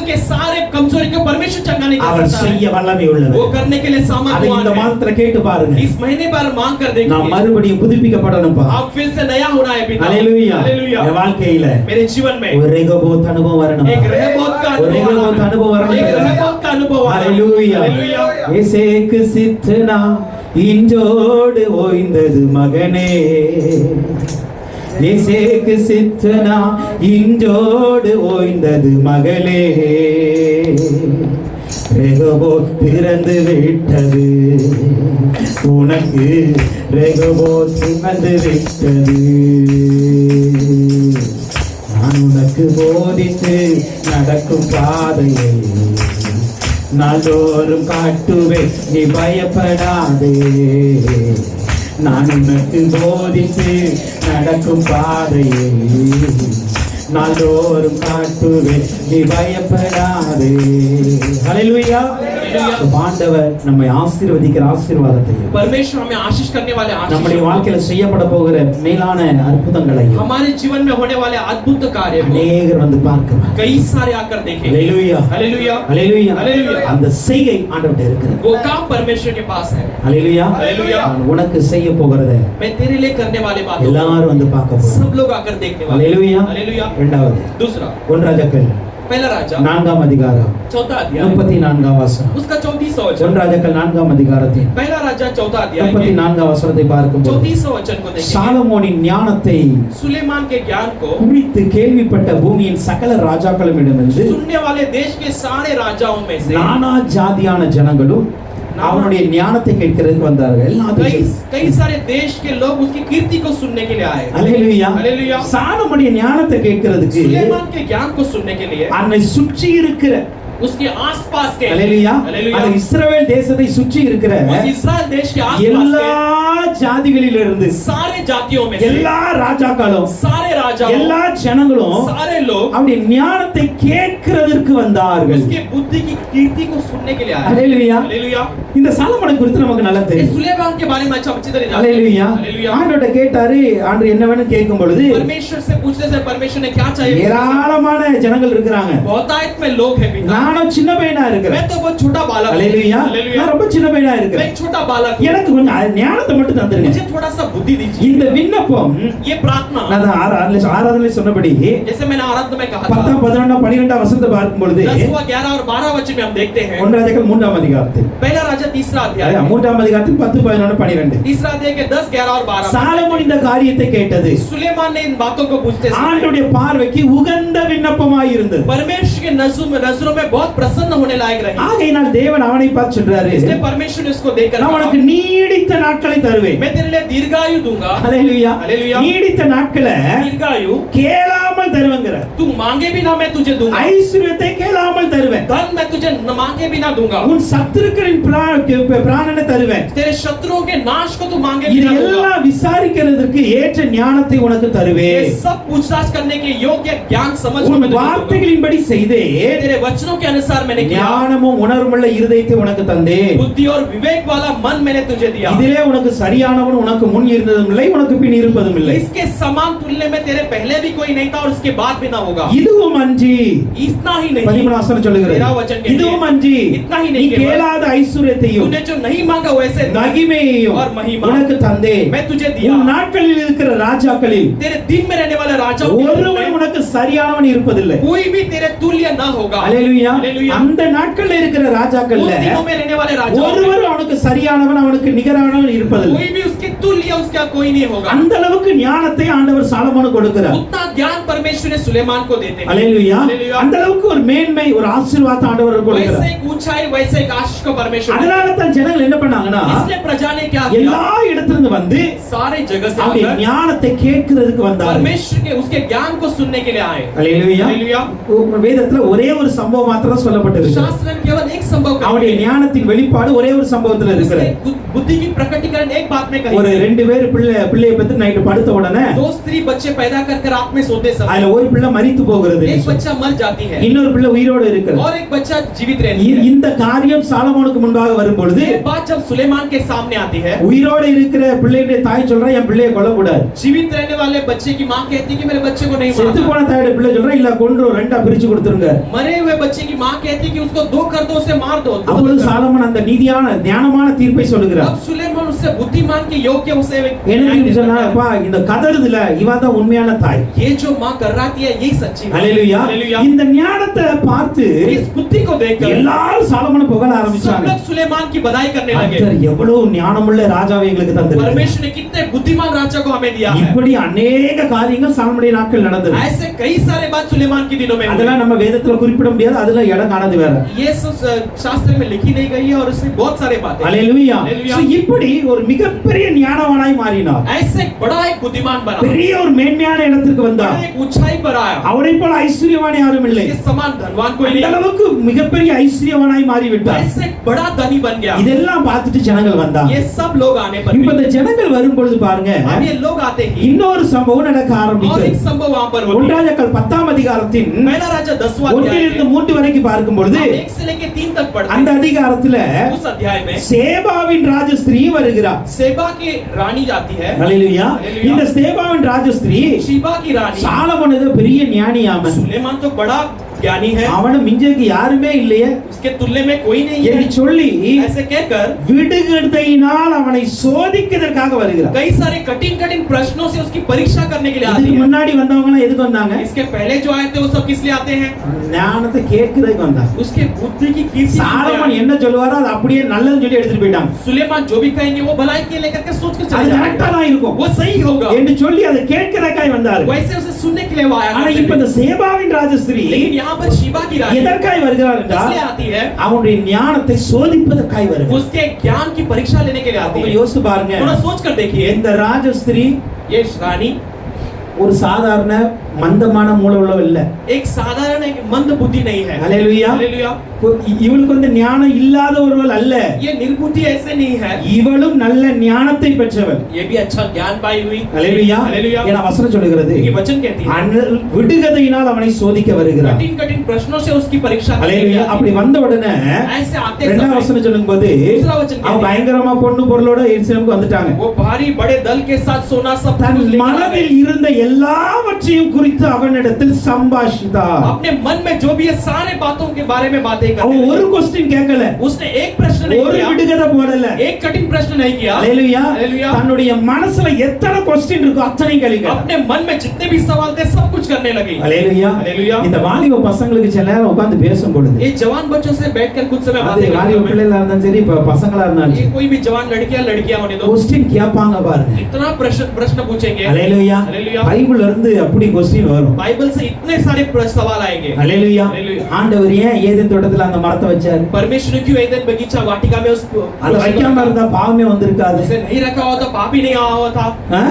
के सारे कमजोरी को परमेश्वर चंगा नहीं कर அவர் सकता செய்ய है। வல்லமை वो உள்ளவர். करने के लिए அதை सामर्थ्यवान இந்த है। மாதத்துல கேட்டு பாருங்க. इस महीने पर मांग कर நான் देंगे। மறுபடியும் புதுப்பிக்கப்படணும்பா. आप फिर से नया होना है पिता। ஹalleluya. हालेलुया। என் வாழ்க்கையில मेरे जीवन में ஒரு ரெகோபோத் அனுபவம் வரணும். एक रहबोत का ஒரு अनुभव ரெகோபோத் आना। அனுபவம் வரணும். एक रहबोत का अनुभव आना। ஹalleluya. हालेलुया। இசேக்கு சித்தனா இன்றோடு ஓய்ந்தது மகனே, இசேக்கு சித்தனா இன்றோடு ஓய்ந்தது மகளே, ரெகோபோத் பிறந்து விட்டது உனக்கு, ரெகோபோத் பிறந்து விட்டது. நான் உனக்கு போதித்து நடக்கும் பாதையை நாள்தோறும் காட்டுவேன், நீ பயப்படாதே. நான் உனக்கு போதித்து நடக்கும் பாதையை நாள்தோறும் காட்டுவேன், நீ பயப்படாதே. ஹalleluya. ஆண்டவர் நம்மை ஆசீர்வதிக்கிற ஆசீர்வாதத்தையும் परमेश्वर हमें आशीष करने वाले நம்முடைய आशीष வாழ்க்கையில செய்யப்பட போகிற மேலான அற்புதங்களையும் हमारे जीवन में होने वाले अद्भुत कार्य को அநேகர் வந்து பார்க்கிறார். कई सारे आकर देखें। ஹalleluya हालेलुया ஹalleluya. हालेलुया। அந்த செய்கை ஆண்டவர்ட்ட இருக்கிறது. वो काम परमेश्वर के पास है। ஹalleluya हालेलुया। நான் உனக்கு செய்ய போகிறத मैं तेरे लिए करने वाले बातों को எல்லாரும் வந்து பார்க்க போறாங்க. सब लोग आकर देखने वाले। ஹalleluya. हालेलुया। இரண்டாவது दूसरा 1 ராஜாக்கள் पहला राजा 4ஆம் அதிகாரம் चौथा अध्याय 34ஆம் வசனம். उसका 34वां वचन। 1 ராஜாக்கள் 4ஆம் அதிகாரத்தின் पहला राजा चौथा अध्याय में 34ஆம் வசனத்தை பார்க்கும்போது 34वां वचन को देखेंगे। சாலமோனின் ஞானத்தை सुलेमान के ज्ञान को குறித்து கேள்விப்பட்ட பூமியின் சகல ராஜாக்களிடமிருந்து सुनने वाले देश के सारे राजाओं में से நானா ஜாதியான ஜனங்களும் அவனுடைய ஞானத்தை கேட்கிறதுக்கு வந்தார்கள் எல்லா कई தேசம் कई सारे देश के लोग उसकी कीर्ति को सुनने के लिए आए அல்லேலூயா हालेलुया சாலமோனுடைய ஞானத்தை கேட்கிறதுக்கு सुलेमान के ज्ञान को सुनने के लिए அவனை சுற்றி இருக்கிற उसके आसपास के அல்லேலூயா हालेलुया அந்த இஸ்ரவேல் தேசத்தை சுற்றி இருக்கிற उस इस्राएल देश के எல்லா आसपास ஜாதிகளிலிருந்து के सारे जातियों में से எல்லா ராஜாக்களும் सारे राजाओं எல்லா ஜனங்களும் सारे लोग அவருடைய ஞானத்தை கேட்கிறதற்கு வந்தார்கள் उसके बुद्धि की कीर्ति को सुनने के लिए आए அல்லேலூயா हालेलुया இந்த சாலமோனை குறித்து நமக்கு நல்லா इस தெரியும் सुलेमान के बारे में अच्छा अच्छी तरह जानते हैं அல்லேலூயா हालेलुया ஆண்டவர்ட்ட கேட்டாரு ஆண்டவர் என்ன வேணும் கேட்கும் பொழுது परमेश्वर से पूछने से परमेश्वर ने क्या चाहिए ஏராளமான ஜனங்கள் இருக்கிறாங்க बहुतायत में लोग हैं पिता நானும் சின்ன பையனா இருக்கிறேன் मैं तो बहुत छोटा बालक हूं அல்லேலூயா हालेलूया நான் ரொம்ப சின்ன பையனா मैं இருக்கிறேன் एक छोटा बालक हूं எனக்கு கொஞ்சம் ஞானத்தை மட்டும் தந்துருங்க मुझे थोड़ा सा बुद्धि दीजिए இந்த விண்ணப்பம் ये प्रार्थना நான் ஆராதனை சொன்னபடி जैसे मैंने आराधना में कहा 10 था 11 12 வசனத்தை பார்க்கும் பொழுது 10 12 और 12 वचन में हम देखते हैं 1 ராஜாக்கள் 3ஆம் அதிகாரத்தில் पहला राजा तीसरा अध्याय में, 3ஆம் அதிகாரத்தில் 10 11 12 तीसरा अध्याय के 10 11 और 12 சாலமோன் இந்த காரியத்தை கேட்டது सुलेमान ने इन बातों को पूछते समय ஆண்டவருடைய பார்வைக்கு உகந்த விண்ணப்பமாய் இருந்தது परमेश्वर के नजरों में बहुत प्रसन्न होने लायक रही ஆகையினால் தேவன் அவனை பார்த்து சொல்றாரு इसलिए परमेश्वर ने उसको देखकर நான் कहा, உனக்கு நீடித்த நாட்களை தருவேன் मैं तेरे लिए दीर्घायु दूंगा அல்லேலூயா हालेलुया நீடித்த நாட்களை दीर्घायु கேளாமல் தருவேங்கிற तू मांगे बिना मैं तुझे दूंगा ஐஸ்வரியத்தை கேளாமல் தருவேன் धन मैं तुझे न मांगे बिना दूंगा உன் சத்துருக்களின் பிராணனை தருவேன் तेरे शत्रुओं के नाश को तू मांगे இது बिना दूंगा எல்லாம் விசாரிக்கிறதுக்கு ஏற்ற ஞானத்தை உனக்கு ये தருவேன் सब पूछताछ करने के योग्य ज्ञान समझ को உன் मैं तुझे दूंगा। வார்த்தைகளின்படி செய்தே तेरे वचनों के अनुसार मैंने किया ஞானமும் உணர்வுள்ள இருதயத்தை உனக்கு தந்தேன் बुद्धि और विवेक वाला मन मैंने तुझे दिया இதிலே உனக்கு சரியானவன் உனக்கு முன் இருந்ததும் இல்லை உனக்கு பின் இருப்பதும் இல்லை इसके समान तुलने में तेरे पहले भी कोई नहीं था और उसके बाद भी ना होगा இதுவும் அஞ்சி इतना ही नहीं 13 வசனம் சொல்லுகிறது तेरा वचन के இதுவும் लिए அஞ்சி इतना ही நீ नहीं केवल கேளாத ஐஸ்வரியத்தையும் तूने जो नहीं मांगा वैसे மகிமையையும் और महिमा உனக்கு தந்தேன் मैं तुझे दिया உன் நாட்களில் இருக்கிற ராஜாக்களில் तेरे दिन में रहने वाले राजाओं के ஒருவன் में உனக்கு சரியானவன் இருப்பதில்லை कोई भी तेरे तुल्य ना होगा அல்லேலூயா हालेलुया அந்த நாட்கள்ல இருக்கிற उन ராஜாக்கள்ல दिनों में रहने वाले राजाओं में ஒருவர் அவனுக்கு சரியானவன் அவனுக்கு நிகரானவன் இருப்பதில்லை कोई भी उसके तुल्य उसका कोई नहीं होगा அந்த அளவுக்கு ஞானத்தை ஆண்டவர் சாலமோனுக்கு கொடுக்கிறார் उतना ज्ञान परमेश्वर ने सुलेमान को देते हैं அல்லேலூயா हालेलुया அந்த அளவுக்கு ஒரு மேன்மை ஒரு ஆசீர்வாதத்தை ஆண்டவர் கொடுக்கிறார் वैसे एक ऊंचाई वैसे एक आशीष को परमेश्वर ने அதனால தான் ஜனங்கள் என்ன பண்ணாங்கன்னா इसलिए प्रजा ने क्या किया எல்லா இடத்திலிருந்து வந்து सारे जगह से அவருடைய आकर ஞானத்தை கேட்கிறதுக்கு வந்தாங்க परमेश्वर के उसके ज्ञान को सुनने के लिए आए அல்லேலூயா हालेलुया வேதத்துல ஒரே ஒரு சம்பவம் மாத்திரம் சொல்லப்பட்டிருக்கு शास्त्र में केवल एक संभव அவருடைய ஞானத்தின் வெளிப்பாடு ஒரே ஒரு சம்பவத்துல இருக்கிறது बुद्धि की प्रकटीकरण एक बात में ஒரு कही ரெண்டு பேர் பிள்ளையை பத்தி நைட்டு படுத்த உடனே दो स्त्री बच्चे पैदा कर रात में सोते समय அதுல ஒரு பிள்ளை மரித்து போகிறது एक बच्चा मर जाती है இன்னொரு பிள்ளை உயிரோடு இருக்கிறது और एक बच्चा जीवित रहती है இந்த காரியம் சாலமோனுக்கு முன்பாக வரும் பொழுது ये बात जब सुलेमान के सामने आती है உயிரோடு இருக்கிற பிள்ளையுடைய தாய் சொல்றா என் பிள்ளையை கொல்லக்கூடாது जीवित रहने वाले बच्चे की मां कहती है कि मेरे बच्चे को नहीं செத்து मारना போன தாயோட பிள்ளை சொல்றா இல்ல கொன்று ரெண்டா பிரிச்சு கொடுத்துருங்க मरे हुए बच्चे की मां कहती है कि उसको दो कर दो उसे मार दो அப்பொழுது சாலமோன் அந்த நீதியான ஞானமான தீர்ப்பை சொல்லுகிறார் अब सुलेमान उससे बुद्धिमान के योग्य उसे என்ன சொன்னா அப்பா இந்த கதறுதுல இவ தான் உண்மையான தாய் ये जो मां कर रही है यही सच्ची मां அல்லேலூயா हालेलुया இந்த ஞானத்தை பார்த்து इस बुद्धि को देखकर எல்லாரும் சாலமோனை புகழ सब ஆரம்பிச்சாங்க लोग सुलेमान की बधाई करने लगे கர்த்தர் எவ்வளவு ஞானமுள்ள ராஜாவை எங்களுக்கு தந்திருக்கிறார் परमेश्वर ने कितने बुद्धिमान राजा को हमें दिया है இப்படி अनेक காரியங்கள் சாலமோனுடைய நாட்கள் நடந்தது ऐसे कई सारे बात सुलेमान के दिनों में हुए। அதெல்லாம் நம்ம வேதத்துல குறிப்பிட முடியாது அதுல இடம் காணது வேற ये सब शास्त्र में लिखी नहीं गई है और इसमें बहुत सारे बातें हैं। அல்லேலூயா அல்லேலூயா. So, இப்படி ஒரு மிகப்பெரிய ஞானவானாய் மாறினார் ऐसे एक बड़ा एक बुद्धिमान बना பெரிய ஒரு மேன்மையான இடத்துக்கு வந்தார் बड़ा एक ऊंचाई पर आया அவரை போல ஐஸ்வர்யவான் யாரும் இல்லை इसके समान धनवान कोई அந்த नहीं அளவுக்கு மிகப்பெரிய ஐஸ்வர்யவானாய் மாறிவிட்டார் ऐसे एक बड़ा धनी बन गया இதெல்லாம் பார்த்துட்டு ஜனங்கள் வந்தாங்க ये सब लोग आने पर இப்ப भी, இந்த ஜனங்கள் வரும் பொழுது பாருங்க अब ये लोग आते ही இன்னொரு சம்பவம் நடக்க और एक ஆரம்பித்தது संभव वहां पर होती है। ஒன்றாஜக்கள் 10ஆம் அதிகாரத்தின் पहला राजा 10वां अध्याय ஒன்றிலிருந்து में 3 வரைக்கும் பார்க்கும் பொழுது हम 1 से लेकर 3 तक पढ़ते அந்த हैं। அதிகாரத்துல उस अध्याय में சேபாவின் ராஜஸ்திரீ வருகிறார் सेबा की रानी जाती है அல்லேலூயா அல்லேலூயா. இந்த சேபாவின் ராஜஸ்திரீ शीबा की रानी சாலமோன் ஏதோ பெரிய ஞானியாமன் सुलेमान तो बड़ा ज्ञानी है அவன மிஞ்சக்கு யாருமே இல்லையே उसके तुल्य में कोई नहीं है என்று சொல்லி ऐसे कहकर விடுகதையினால் அவனை சோதிக்கிறதுக்காக வருகிறார் कई सारे कठिन कठिन प्रश्नों से उसकी परीक्षा करने के लिए आती இதுக்கு है முன்னாடி வந்தவங்க எல்லாம் எதுக்கு வந்தாங்க इसके पहले जो आए थे वो सब किस लिए आते हैं ஞானத்தை கேட்கிறதுக்கு வந்தாங்க उसके बुद्धि की कीर्ति सुनने சாலமோன் आए। என்ன சொல்லுவாரோ அது அப்படியே நல்லதுன்னு சொல்லி எடுத்துட்டு போயிட்டாங்க सुलेमान जो भी कहेंगे वो भलाई के लेकर के सोच कर அது चले கரெக்டா जाएंगे தான் இருக்கும் वो सही होगा என்று சொல்லி அதை கேட்கிறதுக்காக வந்தாரு वैसे उसे सुनने के लिए वो आया ஆனா இப்ப இந்த சேபாவின் ராஜஸ்திரீ लेकिन यहाँ पर शीबा की रानी எதற்காய் வருகிறார் என்றால் इसलिए आती है, அவனுடைய ஞானத்தை சோதிப்பதற்காய் வருகிறார். उसके ज्ञान की परीक्षा लेने के लिए आती அவங்க है. யோசிச்சு பாருங்க, थोड़ा सोच कर देखिए, இந்த ராஜஸ்திரீ ये रानी ஒரு சாதாரண மந்தமான மூளை உள்ளவ இல்ல. एक साधारण एक मंद बुद्धि नहीं है. ஹல்லேலூயா. हालेलुया. இவளுக்கு வந்து ஞானம் இல்லாத ஒருவள் அல்ல. ये निर्बुद्धि ऐसे नहीं है, இவளும் நல்ல ஞானத்தை பெற்றவள். ये भी अच्छा ज्ञान पाई हुई. ஹல்லேலூயா. हालेलुया. ஏன்னா வசனம் சொல்லுகிறது, ये वचन कहती है, அனல் விடுகதையினால் அவனை சோதிக்க வருகிறார். कठिन कठिन प्रश्नों से उसकी परीक्षा करने के लिए ஹல்லேலூயா. आती அப்படி है. வந்த உடனே ऐसे आते இரண்டாம் समय வசனம் சொல்லும்போது दूसरा वचन அவ कहती है, பயங்கரமா பொண்ணு பொருளோட எருசலேமுக்கு வந்துட்டாங்க. वो भारी बड़े दल के साथ सोना सब தன் कुछ लेकर आ மனதில் गए. இருந்த எல்லாவற்றையும் குறித்து அவனிடத்தில் சம்பாஷித்தார். अपने मन में जो भी है सारे बातों के बारे में बातें அவ करते ஒரு रहे. क्वेश्चन கேட்கல, उसने एक प्रश्न नहीं ஒரு किया, விடுகதை போடல. एक कठिन प्रश्न नहीं किया. ஹல்லேலூயா. हालेलुया. தன்னுடைய மனசுல எத்தனை क्वेश्चन இருக்கோ அத்தனை கேள்வி கேட்டார். अपने मन में जितने भी सवाल थे सब कुछ करने लगी. ஹல்லேலூயா. हालेलुया. இந்த வாலிப பசங்களுக்கு சில நேரம் உட்கார்ந்து பேசும் பொழுது, ये जवान बच्चों से बैठकर कुछ समय அது बातें வாலிப करते பிள்ளைகளா இருந்தாலும் சரி, இப்ப பசங்களா இருந்தாலும் ये சரி, कोई भी जवान लड़कियां होने दो, क्वेश्चन கேட்பாங்க பாருங்க. इतना प्रश्न पूछेंगे. ஹல்லேலூயா. हालेलुया. பைபிள்ல இருந்து அப்படி क्वेश्चन வரும். बाइबल से इतने सारे सवाल आएंगे. ஹல்லேலூயா. हालेलुया. ஆண்டவர் ஏன் ஏதேன் தோட்டத்துல அந்த மரத்தை வச்சாரு? परमेश्वर ने क्यों एदन बगीचा वाटिका में उसको அதை வைக்காம இருந்தா பாவமே வந்திருக்காது. उसे नहीं रखा हुआ तो पाप ही नहीं आया हुआ था. ஆ?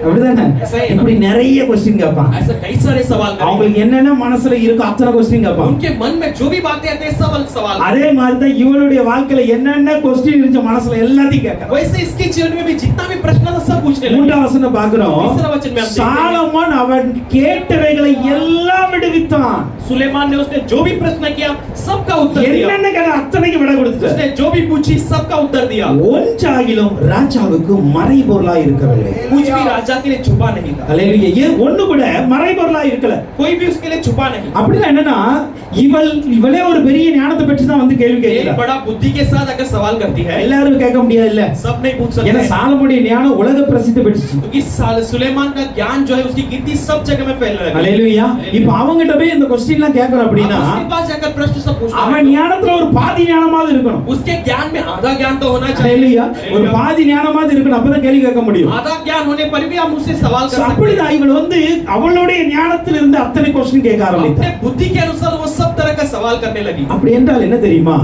அப்படிதானே? இப்படி நிறைய क्वेश्चन கேட்பாங்க. ऐसा कई सारे सवाल करेंगे. அவங்களுக்கு என்னென்ன மனசுல இருக்கோ அத்தனை क्वेश्चन கேட்பாங்க. उनके मन में जो भी बातें आते हैं सब सवाल. அதே மாதிரி தான் இவளுடைய வாழ்க்கையில என்னென்ன क्वेश्चन இருந்துச்சு மனசுல எல்லாத்தையும் கேட்கறாங்க. वैसे इसके जीवन में भी जितना भी प्रश्न था सब पूछने लगे. மூன்றாம் வசனம் பார்க்கிறோம், तीसरा वचन में हम देखते हैं, சாலமோன் அவன் கேட்டவைகளை எல்லாம் விடுவித்தான். सुलेमान ने उसने जो भी प्रश्न किया सबका उत्तर दिया. என்னென்ன கேட்ட அத்தனைக்கு விட கொடுத்தார். उसने जो भी पूछी सबका उत्तर दिया. ஒன்றாகிலும் ராஜாவுக்கு மறைபொருளா இருக்கவில்லை. कुछ भी राजा के लिए छुपा नहीं था. ஹல்லேலூயா. ஏன் ஒண்ணு கூட மறைபொருளா இருக்கல. कोई भी उसके लिए छुपा नहीं. அப்படினா என்னன்னா, இவளே ஒரு பெரிய ஞானத்தை பெற்று தான் வந்து கேள்வி एक கேட்கிறா. बड़ा बुद्धि के साथ अगर सवाल करती है எல்லாரும் கேட்க முடியாது இல்ல. सब नहीं पूछ ஏன்னா सकते, சாலமோனுடைய ஞானம் உலக பிரசித்தி பெற்றுச்சு. क्योंकि सुलेमान का ज्ञान जो है उसकी कीर्ति सब जगह में फैलने लगी. ஹல்லேலூயா. இப்போ அவங்கிட்ட போய் இந்த क्वेश्चनலாம் கேட்கற அப்படினா, अब उसके पास जाकर प्रश्न सब पूछना அவன் है. ஞானத்துல ஒரு பாதி ஞானமாவது இருக்கணும். उसके ज्ञान में आधा ज्ञान तो होना चाहिए. ஹல்லேலூயா. ஒரு பாதி ஞானமாவது இருக்கணும், அப்பதான் கேள்வி கேட்க முடியும். आधा ज्ञान होने पर भी हम उससे सवाल कर सकते हैं. அப்படிதான் இவள் வந்து அவளுடைய ஞானத்துல இருந்து அத்தனை क्वेश्चन கேட்க अपने ஆரம்பித்தாள். बुद्धि के अनुसार वो सब तरह का सवाल करने लगी. அப்படி என்றால் என்ன தெரியுமா?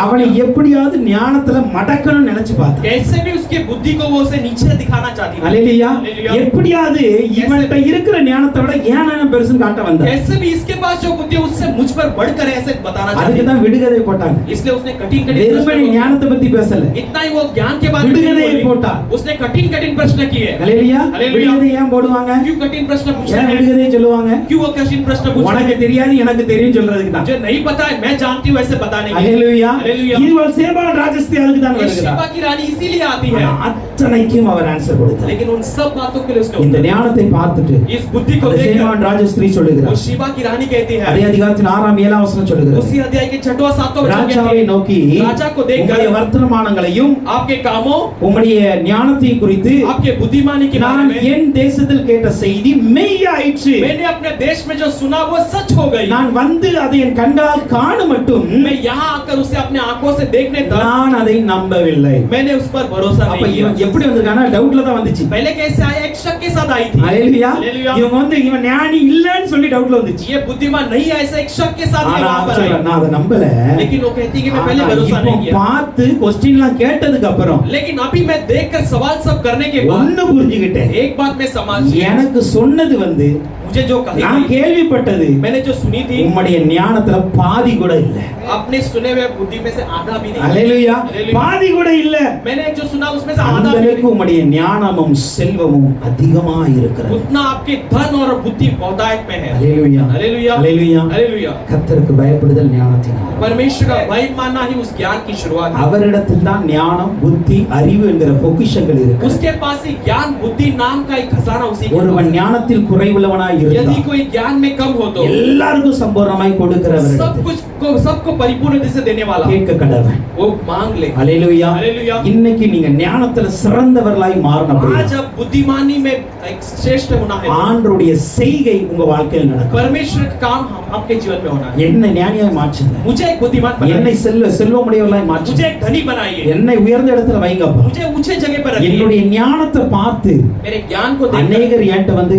அவனை எப்படியாவது ஞானத்துல மடக்கணும்னு நினைச்சு பார்த்தா. कैसे भी उसके बुद्धि को वो उसे नीचे दिखाना चाहती थी. ஹல்லேலூயா. हालेलुया. எப்படியாவது இவன்கிட்ட இருக்கிற ஞானத்தை விட ஞானம் பெருசுன்னு காட்ட வந்தா. कैसे भी इसके पास जो बुद्धि है, उससे मुझ पर बढ़कर ऐसे बताना चाहती அதுக்கு थी. தான் விடுகதை போட்டாங்க. इसलिए उसने कठिन வெறுமனே प्रश्न ஞானத்தை பத்தி பேசல. इतना ही वो ज्ञान के बारे में விடுகதையை नहीं बोली. போட்டா. उसने कठिन प्रश्न किए. ஹல்லேலூயா. हालेलुया. விடுகதை ஏன் போடுவாங்க? क्यों कठिन प्रश्न पूछते ஏன் हैं? விடுகதை சொல்லுவாங்க? क्यों वो कठिन प्रश्न पूछते உனக்கு हैं? தெரியாது எனக்கு தெரியும் சொல்றதுக்கு தான். मुझे नहीं पता है, मैं जानती हूँ ऐसे बताने के लिए. ஹல்லேலூயா. हालेलुया. இவள் சேபான் ராஜஸ்தி அதுக்கு தான் ये வருகிறார். शिबा की रानी इसीलिए आती है. ஆனா அத்தனைக்கும் அவர் ஆன்சர் கொடுத்தார். लेकिन उन सब बातों के लिए उसने இந்த ஞானத்தை பார்த்துட்டு इस बुद्धि को அந்த देखकर சேபான் ராஜஸ்திரீ वो சொல்லுகிறார். शिबा की रानी कहती அதே है, அதிகாரத்தின் 6ஆம் 7ஆம் வசனம் சொல்லுகிறது, उसी अध्याय के 6वां 7वां वचन ராஜாவை कहती है, நோக்கி राजा को உம்முடைய देखकर வர்த்தமானங்களையும் आपके कामों, உம்முடைய ஞானத்தையும் குறித்து आपके बुद्धिमानी के बारे நான் में என் தேசத்தில் கேட்ட செய்தி மெய்யாயிற்று. मैंने अपने देश में जो सुना वो सच हो गई. நான் வந்து அதை என் கண்களால் காண மட்டும் मैं यहाँ आकर उसे अपने आंखों से देखने तक நான் அதை நம்பவில்லை. मैंने उस पर भरोसा அப்ப नहीं இவன் किया. எப்படி வந்திருக்கானா டவுட்ல தான் வந்துச்சு. पहले कैसे आया? एक शक के साथ आई थी. ஹல்லேலூயா. हालेलुया. இவன் வந்து இவன் ஞானி இல்லன்னு சொல்லி டவுட்ல வந்துச்சு. ये बुद्धिमान नहीं है, ऐसा एक शक के साथ ये ஆனா वहां पर சொல்றேன், आई. நான் அதை நம்பல. लेकिन वो कहती कि मैं पहले ஆனா भरोसा இப்போ नहीं किया. பார்த்து क्वेश्चनலாம் கேட்டதுக்கு அப்புறம் लेकिन अभी मैं देखकर सवाल सब करने के बाद ஒண்ணு புரிஞ்சுக்கிட்டேன். एक बात मैं समझ गया. எனக்கு சொன்னது வந்து मुझे जो कही நான் थी, கேள்விப்பட்டது मैंने जो सुनी थी, உம்முடைய ஞானத்துல பாதி கூட இல்ல. अपने सुने हुए बुद्धि में से आधा भी नहीं. ஹல்லேலூயா. हालेलुया. பாதி கூட இல்ல. मैंने जो सुना उसमें से அந்த आधा भी அளவுக்கு नहीं. உம்முடைய ஞானமும் செல்வமும் அதிகமா இருக்கிறது. उतना आपके धन और बुद्धि बहुतायत में है. ஹல்லேலூயா. हालेलुया. ஹல்லேலூயா. हालेलुया. கர்த்தருக்கு பயப்படுதல் ஞானத்தினால். परमेश्वर का भय मानना ही उस ज्ञान की शुरुआत है. அவரிடத்தில் தான் ஞானம், புத்தி, அறிவு என்கிற பொக்கிஷங்கள் இருக்கு. उसके पास ही ज्ञान, बुद्धि नाम का एक खजाना उसी के ஒருவன் पास है. ஞானத்தில் குறைவுள்ளவனாய் यदि இருந்தால் कोई ज्ञान में कम हो तो எல்லாருக்கும் சம்பூர்ணமாய் கொடுக்கிறவர் सब कुछ को सबको परिपूर्ण से देने वाला கேட்க கடவன். वो मांग ले. ஹல்லேலூயா. हालेलुया. இன்னைக்கு நீங்க ஞானத்துல சிறந்தவர்களாய் மாறணும். आज अब बुद्धिमानी में एक श्रेष्ठ होना है. ஆண்டவருடைய செய்கை உங்க வாழ்க்கையில் நடக்கும். परमेश्वर का काम आपके जीवन में होना है. என்னை ஞானியாய் மாற்றுங்க. मुझे एक बुद्धिमान என்னை बनाइए. செல்வமுடையவர்களாய் மாற்றுங்க. मुझे एक धनी बनाइए. என்னை உயர்ந்த இடத்துல வைங்கப்பா. मुझे ऊंचे जगह पर रखिए. என்னுடைய ஞானத்தை பார்த்து मेरे ज्ञान को देखकर அநேகர் என்கிட்ட வந்து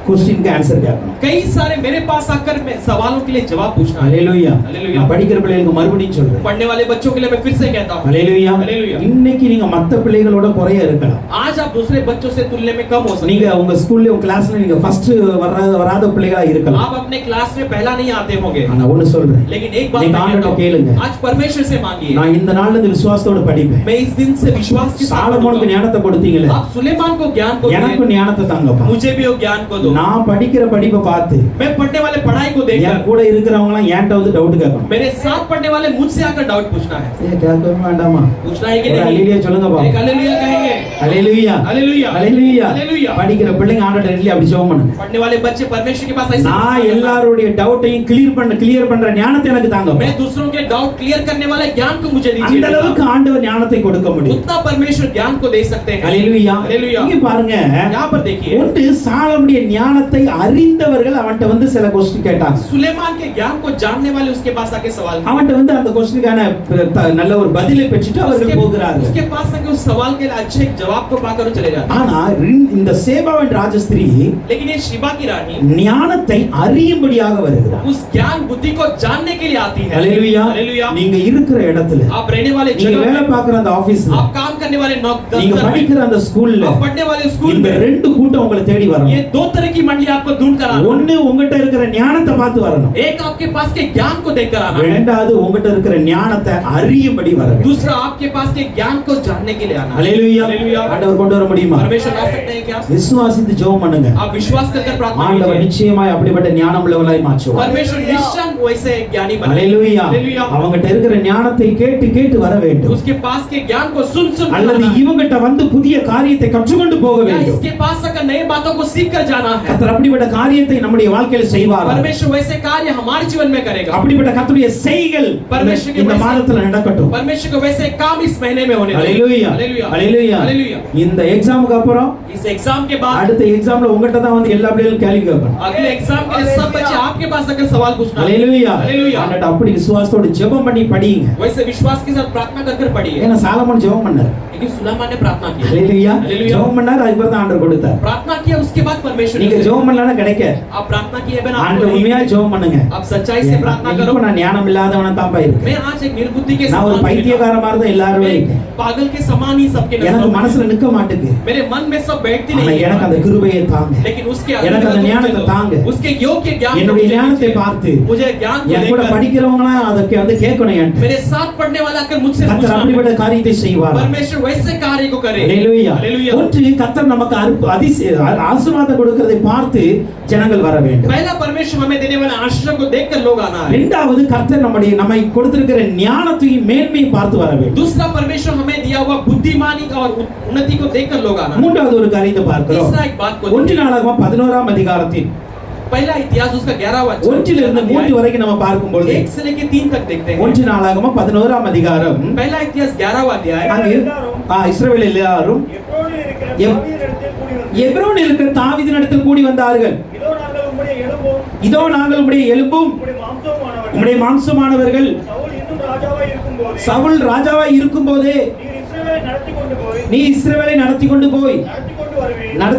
क्वेश्चन का आंसर கேட்கணும். कई सारे मेरे पास आकर मैं सवालों के लिए जवाब पूछना है। ஹalleluya. Hallelujah. நான் படிக்கிற பிள்ளைகளுக்கு மறுபடியும் சொல்றேன். पढ़ने वाले बच्चों के लिए मैं फिर से कहता हूँ, ஹalleluya. Hallelujah. இன்னைக்கு நீங்க மத்த பிள்ளைகளோட குறைய இருக்கலாம். आज आप दूसरे बच्चों से तुलने में कम हो सकते நீங்க हैं। உங்க ஸ்கூல்ல உங்க கிளாஸ்ல நீங்க ஃபர்ஸ்ட் வராத பிள்ளைகளா இருக்கலாம். आप अपने क्लास में पहला नहीं आते होंगे, ஆனா ஒன்னு சொல்றேன். लेकिन एक बात நீங்க मैं कहता ஆண்டவர்ட்ட हूँ, கேளுங்க. आज परमेश्वर से मांगिए। நான் இந்த நாள்ல இருந்து விசுவாசத்தோட படிப்பேன். मैं इस दिन से विश्वास के साथ சாலமோனுக்கு पढ़ूंगा। ஞானத்தை கொடுத்தீங்களே. आप सुलेमान को ज्ञान को எனக்கு दिए, ஞானத்தை தாங்கப்பா. मुझे भी वो ज्ञान को दो। நான் படிக்கிற படிப்பை பார்த்து मैं पढ़ने वाले पढ़ाई को என் देखकर கூட இருக்கிறவங்க எல்லாம் என்கிட்ட வந்து டவுட் கேட்கணும். मेरे साथ पढ़ने वाले मुझसे आकर डाउट पूछना है। ஏ கேட்கவே வேண்டாமா? पूछना है कि ஒரு नहीं? அல்லேலூயா சொல்லுங்க एक பாப்போம். हालेलुया कहेंगे। அல்லேலூயா. हालेलुया। அல்லேலூயா. हालेलुया। படிக்கிற பிள்ளைங்க ஆண்டவர்ட்ட டெய்லி அப்படி ஜெபம் பண்ணுங்க. पढ़ने वाले बच्चे परमेश्वर के पास ऐसे நான் எல்லாரோட டவுட்டையும் கிளியர் பண்ற ஞானத்தை எனக்கு தாங்கப்பா. मैं दूसरों के डाउट क्लियर करने वाले ज्ञान को मुझे அந்த दीजिए। அளவுக்கு ஆண்டவர் ஞானத்தை கொடுக்க முடியும். उतना परमेश्वर ज्ञान को दे सकते हैं। அல்லேலூயா. हालेलुया। இங்க பாருங்க. यहाँ पर देखिए, ஒன்று சாலமுடைய ஞானத்தை அறிந்தவர்கள் அவன்கிட்ட வந்து சில क्वेश्चन கேட்டாங்க. सुलेमान के ज्ञान को जानने वाले उसके पास आके सवाल किए। அவன்கிட்ட வந்து அந்த क्वेश्चनக்கான நல்ல ஒரு பதிலை பெற்றுட்டு அவர்கள் போகிறார்கள். उसके पास आके उस सवाल के लिए अच्छे एक जवाब को पाकर वो चले जाते हैं। ஆனா இந்த சேபாவின் ராஜஸ்திரீ लेकिन ये शिबा की रानी ஞானத்தை அறியும்படியாக வருகிறார். उस ज्ञान बुद्धि को जानने के लिए आती है। அல்லேலூயா. हालेलुया। நீங்க இருக்கிற இடத்துல, आप रहने वाले நீங்க जगह வேலை में, பார்க்குற அந்த ஆபீஸ்ல, आप काम करने वाले நீங்க दफ्तर में, படிக்கிற அந்த ஸ்கூல்ல आप पढ़ने वाले स्कूल இந்த में, ரெண்டு கூட்டம் உங்களை தேடி ये வரணும். दो तरह की मंडली आपको ढूंढ कर आना। ஒண்ணு உங்ககிட்ட இருக்கிற ஞானத்தை பார்த்து வரணும். एक आपके पास के ज्ञान को देखकर आना है, இரண்டாவது உங்ககிட்ட இருக்கிற ஞானத்தை அறியும்படி வரணும். दूसरा आपके पास के ज्ञान को जानने के लिए आना है। அல்லேலூயா. हालेलुया। ஆண்டவர் கொண்டு வர முடியுமா? परमेश्वर ला सकते हैं क्या? விசுவாசித்து ஜெபம் பண்ணுங்க. आप विश्वास कर प्रार्थना ஆண்டவர் कीजिए। நிச்சயமாய் அப்படிப்பட்ட ஞானம் உள்ளவர்களாய் மாற்றுவார். परमेश्वर निश्चय वैसे एक ज्ञानी बनाए। அல்லேலூயா. हालेलुया। அவங்ககிட்ட இருக்கிற ஞானத்தை கேட்டு கேட்டு வர வேண்டும். उसके पास के ज्ञान को सुन सुन कर அல்லது आना है। இவங்ககிட்ட வந்து புதிய காரியத்தை கற்றுக்கொண்டு போக या வேண்டும். इसके पास आकर नए बातों को सीख कर जाना है। கர்த்தர் அப்படிப்பட்ட காரியத்தை நம்முடைய வாழ்க்கையில் செய்வார். परमेश्वर वैसे कार्य हमारे जीवन में करेगा। அப்படிப்பட்ட கர்த்தருடைய செய்கள் परमेश्वर के இந்த वैसे- மாதத்துல நடக்கட்டும். परमेश्वर को वैसे काम इस महीने में होने वाले। அல்லேலூயா. हालेलुया। அல்லேலூயா. हालेलुया। இந்த எக்ஸாமுக்கு அப்புறம் इस एग्जाम के बाद அடுத்த எக்ஸாம்ல உங்ககிட்ட தான் வந்து எல்லா பிள்ளைகளும் கேள்வி கேட்பாங்க. अगले एग्जाम के लिए सब बच्चे आपके पास आकर सवाल पूछना। அல்லேலூயா. हालेलुया। ஆண்டவர்ட்ட அப்படி விசுவாசத்தோட ஜெபம் பண்ணி படிங்க. वैसे विश्वास के साथ प्रार्थना कर पढ़िए। ஏன்னா சாலமோன் ஜெபம் பண்ணார். लेकिन सुलेमान ने प्रार्थना की। அல்லேலூயா. हालेलुया। ஜெபம் பண்ணார், அதுக்கு தான் ஆண்டவர் கொடுத்தார். प्रार्थना किया, उसके बाद परमेश्वर நீங்க ने- ஜெபம் பண்ணலனா கிடைக்க. आप प्रार्थना किए बिना आपको ஆண்டவர் नहीं- உண்மையா ஜெபம் பண்ணுங்க. आप सच्चाई से प्रार्थना करो। இப்போ நான் ஞானம் இல்லாதவனா தான் இருக்கேன். मैं आज एक निर्बुद्धि के நான் ஒரு समान பைத்தியக்கார மாதிரி தான் எல்லாரும் मैं இருக்கேன். पागल के समान ही सबके नजरों எனக்கு में- மனசுல நிக்க மாட்டேங்குது. मेरे मन में सब बैठती ஆனா नहीं எனக்கு அந்த है। கிருபையை தாங்க. लेकिन उसके எனக்கு அந்த मुझे ஞானத்தை दो। தாங்க. उसके योग्य ज्ञान को என்னுடைய मुझे ஞானத்தை दीजिए। பார்த்து मुझे ज्ञान को என் கூட देकर படிக்கிறவங்களாம் அதுக்கு வந்து கேட்கணும் என்கிட்ட. मेरे साथ पढ़ने वाला आकर मुझसे கர்த்தர் पूछना। அப்படிப்பட்ட காரியத்தை செய்வார். परमेश्वर वैसे कार्य को करे। அல்லேலூயா. हालेलुया। ஒன்று கர்த்தர் நமக்கு ஆசீர்வாதம் கொடுக்கிறதை பார்த்து ஜனங்கள் வர வேண்டும். पहला परमेश्वर हमें देने वाले आशीर्वाद को देखकर लोग आना है। இரண்டாவது கர்த்தர் நம்மை கொடுத்திருக்கிற ஞானத்தையும் மேன்மையும் பார்த்து வர வேண்டும். दूसरा परमेश्वर हमें दिया हुआ बुद्धिमानी और उन्नति को देखकर लोग आना है। மூன்றாவது ஒரு காரியத்தை பார்க்கிறோம். तीसरा एक बात को ஒன்று நாளாகமம் 11ஆம் அதிகாரத்தில் पहला इतिहास उसका 11वां ஒன்றிலிருந்து 3 வரைக்கும் நம்ம பார்க்கும்போது 1 से लेकर 3 तक देखते हैं। ஒன்று நாளாகமம் 11ஆம் அதிகாரம் पहला इतिहास 11वां अध्याय। அங்கே இஸ்ரவேல் எல்லாரும் எப்ரோனில் இருக்கிற தாவீதினிடத்தில் கூடி வந்தார்கள். இதோ நாங்கள் உம்முடைய எலும்பும் உம்முடைய மாம்சமானவர்கள். சவுல் ராஜாவாய் இருக்கும்போதே நீ இஸ்ரவேலை நடத்தி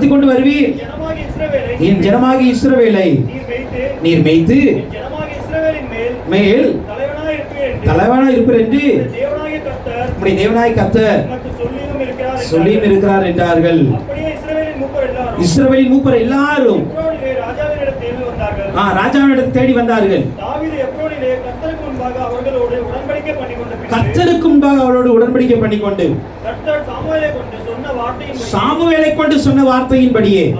கொண்டு வருவீர். என் ஜனமாகிய இஸ்ரவேலை நீர் மேய்த்து மேல் தலைவனாய் இருப்பீர் என்று உம்முடைய தேவனாய் கர்த்தர் சொல்லியும் இருக்கிறார் என்றார்கள். இஸ்ரவேலின் மூப்பர் எல்லாரும் ராஜாவினிடத்தில் தேடி வந்தார்கள். கர்த்தருக்கு முன்பாக அவரோடு உடன்படிக்கை பண்ணிக்கொண்டு சாமுவேலை கொண்டு சொன்ன வார்த்தையின்படியே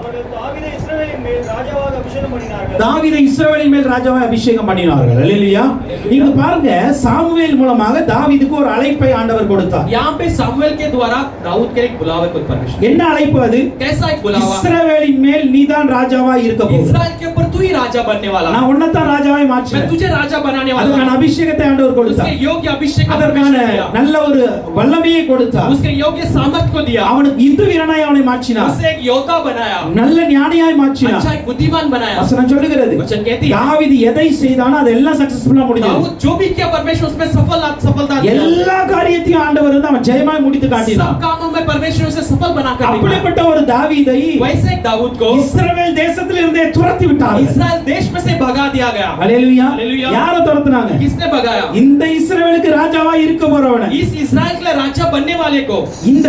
தாவீதை இஸ்ரவேலின் மேல் ராஜாவாய் அபிஷேகம் பண்ணினார்கள். அல்லேலூயா. இங்க பாருங்க, சாமுவேல் மூலமாக தாவீதுக்கு ஒரு அழைப்பை ஆண்டவர் கொடுத்தார். यहाँ पे सामुएल के द्वारा दाऊद के एक बुलावे को परमेश्वर। என்ன அழைப்பு அது? कैसा एक बुलावा? இஸ்ரவேலின் மேல் நீதான் ராஜாவாய் இருக்க போகிறாய். इस्राएल के ऊपर तू ही राजा बनने वाला। நான் உன்னைத்தான் ராஜாவாய் मैं மாற்றுவேன். तुझे राजा बनाने वाला அதற்கான हूं। அபிஷேகத்தை ஆண்டவர் கொடுத்தார். उसके योग्य अभिषेक को அதற்கான परमेश्वर दिया। நல்ல ஒரு வல்லமையை கொடுத்தார். उसके योग्य सामर्थ को दिया। அவனுக்கு யுத்த வீரனாய் அவனை மாற்றினார். उसे एक योद्धा बनाया। நல்ல ஞானியாய் மாற்றினார். अच्छा एक बुद्धिमान बनाया। வசனம் சொல்லுகிறது, वचन कहती है தாவீது எதை செய்தானோ அதெல்லாம் சக்சஸ்ஃபுல்லா முடிஞ்சது. दाऊद जो भी किया परमेश्वर उसमें सफलता दिया। எல்லா காரியத்தையும் ஆண்டவர் வந்து அவன் ஜெயமாய் முடித்து सब காட்டினார். कामों में परमेश्वर उसे सफल बनाकर दिखाया। அப்படிப்பட்ட ஒரு தாவீதை वैसे एक दाऊद को இஸ்ரவேல் தேசத்தில் இருந்தே துரத்தி விட்டார்கள். इस्राएल देश में से भगा दिया गया। ஹalleluya. हालेलुया। யாரை துரத்துனாங்க? किसने भगाया? இந்த இஸ்ரவேலுக்கு ராஜாவா இருக்க போறவன, इस इस्राएल के लिए राजा बनने वाले को, இந்த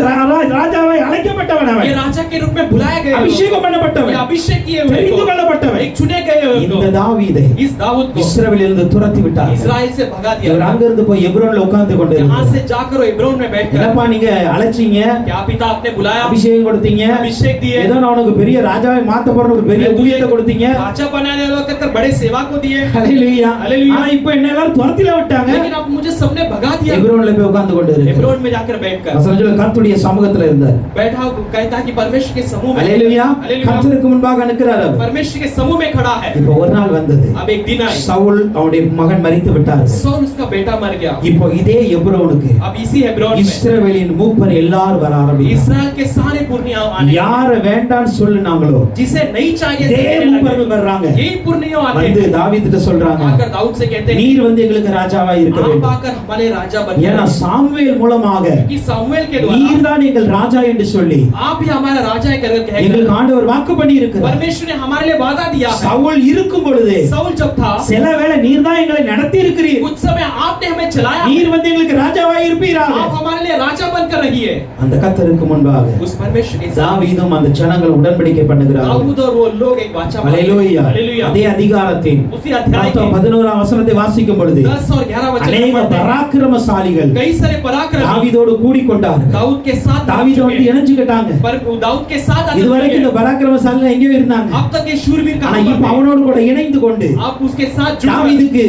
ராஜாவை அழைக்கப்பட்டவன் அவன், ये राजा के रूप में बुलाए गए, அபிஷேகம் ये பண்ணப்பட்டவன், अभिषेक किए हुए தெரிந்து को, கொள்ளப்பட்டவன். एक चुने गए हुए को, இந்த தாவீதை इस दाऊद को இஸ்ரவேலிலிருந்து துரத்தி விட்டார்கள். इस्राएल से भगा இவர் दिया। அங்கிருந்து போய் எப்ரோன்ல உட்கார்ந்து यहाँ கொண்டிருந்தார். से जाकर वो हेब्रोन में बैठकर, என்னப்பா நீங்க அழைச்சீங்க, क्या पिता आपने बुलाया, அபிஷேகம் கொடுத்தீங்க, अभिषेक दिए, ஏதோ நான் உனக்கு பெரிய ராஜாவை மாத்த போறேன் ஒரு பெரிய ஊழியத்தை கொடுத்தீங்க. राजा बनाने वाला कहकर बड़े सेवा को दिए, ஹalleluya. हालेलुया। ஆனா இப்போ என்ன எல்லாரும் துரத்தில விட்டாங்க. लेकिन अब मुझे सबने भगा दिया। எப்ரோன்ல போய் உட்கார்ந்து கொண்டிருந்தார். हेब्रोन में जाकर बैठकर வசனம் சொல்லுது, கர்த்தருடைய சமூகத்துல இருந்தார். बैठा, कहता कि परमेश्वर के समूह में, ஹalleluya. हालेलुया, கர்த்தருக்கு முன்பாக நிற்கிறார் அவர். परमेश्वर के समूह में खड़ा है। இப்போ ஒரு நாள் வந்தது, अब एक दिन आए, சவுல் அவனுடைய மகன் மரித்து விட்டார். सौल उसका बेटा मर गया। இப்போ இதே எப்ரோனுக்கு अब इसी हेब्रोन में இஸ்ரவேலின் மூப்பர் எல்லாரும் வர ஆரம்பித்தார். इस्राएल के सारे पुरनिया आने, யார வேண்டாம்னு சொல்லுனாங்களோ जिसे नहीं चाहिए இதே से மூப்பர்கள் வர்றாங்க. यही पुरनिया आते வந்து हैं, தாவீதுட்ட சொல்றாங்க, आकर दाऊद से कहते हैं, நீர் வந்து எங்களுக்கு ராஜாவா இருக்க आप வேண்டும். आकर हमारे राजा बन ஏன்னா जाए। சாமுவேல் மூலமாக कि सामुएल के द्वारा நீர் தான் எங்கள் ராஜா என்று சொல்லி आप ही हमारा राजा है करके कहेगा। எங்களுக்கு ஆண்டவர் வாக்கு பண்ணி இருக்கிறார். परमेश्वर ने हमारे लिए वादा दिया है। சவுல் இருக்கும் பொழுது साउल जब था, சில வேளை நீர் தான் எங்களை நடத்தி இருக்கிறீர், कुछ समय आपने हमें चलाया, நீர் வந்து எங்களுக்கு ராஜாவா இருப்பீராக. आप हमारे लिए राजा बनकर रहिए। அந்த கர்த்தருக்கு முன்பாக उस परमेश्वर के साथ தாவீதும் அந்த ஜனங்கள் உடன்படிக்கை பண்ணுகிறார்கள். दाऊद और वो लोग एक वाचा मानते हैं। ஹalleluya. हालेलुया। அதே அதிகாரத்தின் उसी अध्याय के 11ஆம் வசனத்தை வாசிக்கும் பொழுது 10 और 11 वचन அநேக में पढ़ते हैं, பராக்கிரமசாலிகள் कई सारे पराक्रमी தாவீதோடு கூடிக்கொண்டார்கள். दाऊद के साथ தாவீதோடு இணைஞ்சுக்கிட்டாங்க. पर दाऊद के साथ आते இதுவரைக்கும் இந்த हैं। பராக்கிரமசாலிகள் எங்கேயோ இருந்தாங்க. अब तक ये शूरवीर ஆனா कहां இப்ப पर அவனோடு கூட இணைந்து கொண்டு थे? आप उसके साथ जुड़ गए। தாவீதுக்கு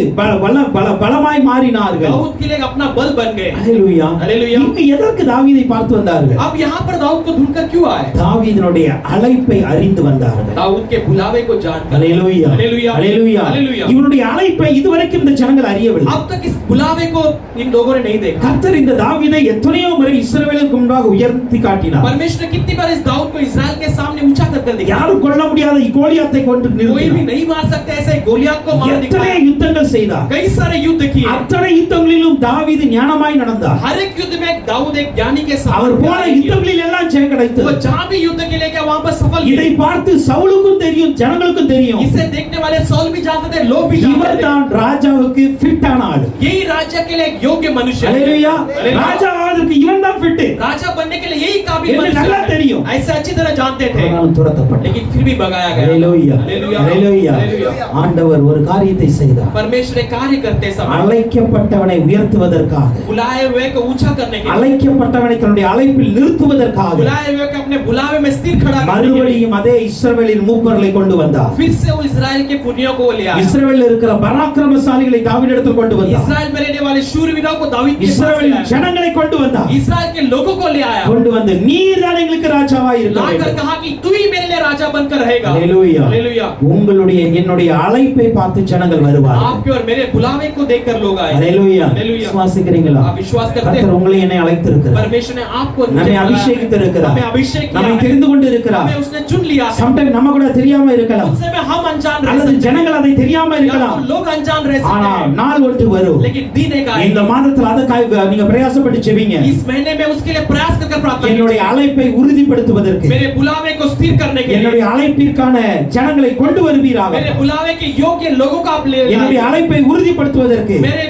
பலமாய் மாறினார்கள். दाऊद के लिए अपना बल बन गए। ஹalleluya. हालेलुया। இவங்க எதற்கு தாவீதை பார்த்து வந்தார்கள்? अब यहाँ पर दाऊद को ढूंढकर क्यों आए? தாவீதினுடைய அழைப்பை அறிந்து வந்தார்கள். दाऊद के बुलावे को जानकर। ஹalleluya. हालेलुया। ஹalleluya. हालेलुया। இவனுடைய அழைப்பை இதுவரைக்கும் இந்த ஜனங்கள் அறியவில்லை. अब तक इस बुलावे को इन लोगों ने नहीं देखा। கர்த்தர் இந்த தாவீதை எத்தனையோ முறை இஸ்ரவேலுக்கு முன்பாக உயர்த்தி காட்டினார். परमेश्वर ने कितनी बार इस दाऊद को इस्राएल के सामने ऊंचा कर दिखाया। யாரும் கொல்ல முடியாத கோலியாத்தை கொண்டு कोई भी நிறுத்தினார். नहीं मार सकता ऐसे गोलियत को मार எத்தனை दिखाया। யுத்தங்கள் செய்தார். कई सारे युद्ध किए। அத்தனை யுத்தங்களிலும் தாவீது ஞானமாய் நடந்தார். हर एक युद्ध में दाऊद एक ज्ञानी के அவர் साथ போன யுத்தங்களில் எல்லாம் ஜெயம் वो கிடைத்தது. जहां भी युद्ध के लिए गया वहां पर सफल இதை हुए। பார்த்து சவுலுக்கும் தெரியும், ஜனங்களுக்கும் தெரியும், इसे देखने वाले सौल भी जानते थे, लोग भी जानते இவர் थे। தான் ராஜாவுக்கு ஃபிட் ஆன ஆளு. यही राज्य के लिए एक योग्य मनुष्य है। ஹalleluya. हालेलुया। ராஜாவாதற்கு இவன் தான் ஃபிட். राजा बनने के लिए यही काबिल इन्हें मनुष्य நல்லா है। தெரியும். ऐसे अच्छी तरह जानते थे, ஆனாலும் துரத்தப்பட்டார். लेकिन फिर भी भगाया गया। ஹalleluya. हालेलुया। ஹalleluya. हालेलुया। ஆண்டவர் ஒரு காரியத்தை செய்தார். परमेश्वर एक कार्य करते समय அழைக்கப்பட்டவனை உயர்த்துவதற்காக, बुलाए हुए को ऊंचा करने के लिए, அழைக்கப்பட்டவனை தன்னுடைய அழைப்பில் நிறுத்துவதற்காக बुलाए हुए को अपने बुलावे में स्थिर खड़ा करने के लिए மறுபடியும் அதே இஸ்ரவேலின் மூப்பர்களை கொண்டு வந்தார். फिर से वो इस्राएल के पुण्यों को ले आया। இஸ்ரவேலில் இருக்கிற பராக்கிரமசாலிகளை தாவீதிடத்தில் கொண்டு வந்தார். इस्राएल में रहने वाले शूरवीरों को दाऊद के पास ले இஸ்ரவேலின் आया। ஜனங்களை கொண்டு வந்தார். इस्राएल के लोगों को ले आया, கொண்டு வந்து நீர் தான் எங்களுக்கு ராஜாவாய் இருக்க लाकर வேண்டும். कहा कि तू ही मेरे लिए राजा बनकर रहेगा। ஹalleluya. हालेलुया। உங்களுடைய என்னுடைய அழைப்பை பார்த்து ஜனங்கள் வருவார்கள். आपके और मेरे बुलावे को देखकर लोग आए। ஹalleluya. हालेलुया। விசுவாசிக்கிறீங்களா? आप विश्वास करते கர்த்தர் हैं? உங்களை என்னை அழைத்திருக்கிறார். परमेश्वर ने आपको और मुझे நம்மை बुलाया है। அபிஷேகித்திருக்கிறார். हमें अभिषेक किया நம்மை है। தெரிந்து கொண்டு இருக்கிறார். हमें उसने चुन लिया है। சம்டைம் நம்ம கூட தெரியாம இருக்கலாம், उनसे में हम अनजान रह அல்லது सकते हैं, ஜனங்கள் அதை தெரியாம या இருக்கலாம். तो लोग अनजान रह सकते ஆனா हैं, நாள் ஒன்று வரும். लेकिन दिन एक இந்த आएगा। மாதத்துல அதற்காக நீங்க பிரயாசப்பட்டு ஜெபிங்க. इस महीने में उसके लिए प्रयास कर प्रार्थना என்னுடைய कीजिए। அழைப்பை உறுதிப்படுத்துவதற்கு, मेरे बुलावे को स्थिर करने के लिए, என்னுடைய அழைப்பிற்கான ஜனங்களை கொண்டு வருவீராக. मेरे बुलावे के योग्य लोगों को आप ले என்னுடைய आइए। அழைப்பை உறுதிப்படுத்துவதற்கு, मेरे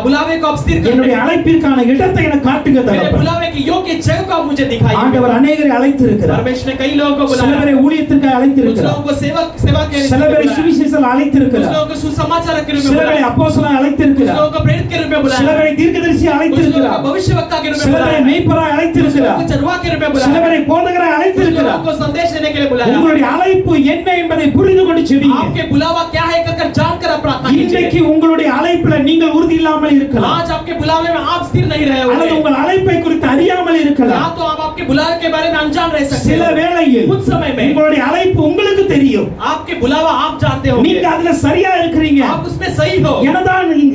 बुलावे को आप स्थिर करने என்னுடைய के लिए, அழைப்பிற்கான இடத்தை எனக்கு காட்டுங்க मेरे தகப்பனே. बुलावे की योग्य जगह को आप मुझे दिखाइए। ஆண்டவர் அநேகரை அழைத்திருக்கிறார். परमेश्वर ने कई लोगों को சில बुलाया, பேரை ஊழியத்திற்கு कुछ அழைத்திருக்கிறார். लोगों को सेवा के சில பேரை लिए, சுவிசேஷம் कुछ அழைத்திருக்கிறார். लोगों को सुसमाचार के रूप में சில பேரை बुलाया, அப்போஸ்தலனாய் कुछ அழைத்திருக்கிறார். लोगों को प्रेरित के रूप में சில बुलाया, பேரை தீர்க்கதரிசி कुछ लोगों அழைத்திருக்கிறார். को भविष्यवक्ता के रूप में சில பேரை बुलाया, மெய்ப்பராய் कुछ அழைத்திருக்கிறார். लोगों को चरवाह के रूप में சில बुलाया, பேரை போதகராய் कुछ அழைத்திருக்கிறார். लोगों को संदेश देने के लिए बुलाया। உங்களுடைய அழைப்பு என்ன என்பதை புரிந்து கொண்டு செபிங்க. आपके बुलावा क्या है कर जानकर आप प्रार्थना இன்றைக்கு कीजिए। உங்களுடைய அழைப்புல நீங்கள் உறுதி இல்லாமல் இருக்கலாம், आज आपके बुलावे में आप स्थिर नहीं रहे அல்லது होंगे, உங்கள் அழைப்பை குறித்து அறியாமல் या இருக்கலாம். तो आप आपके बुलावे के के बारे में अनजान रह सकते சில हो வேளையில் कुछ समय में உங்களுடைய அழைப்பு உங்களுக்கு தெரியும், आपके बुलावा आप जानते हो நீங்க அதுல சரியா இருக்கிறீங்க, आप उसमें सही हो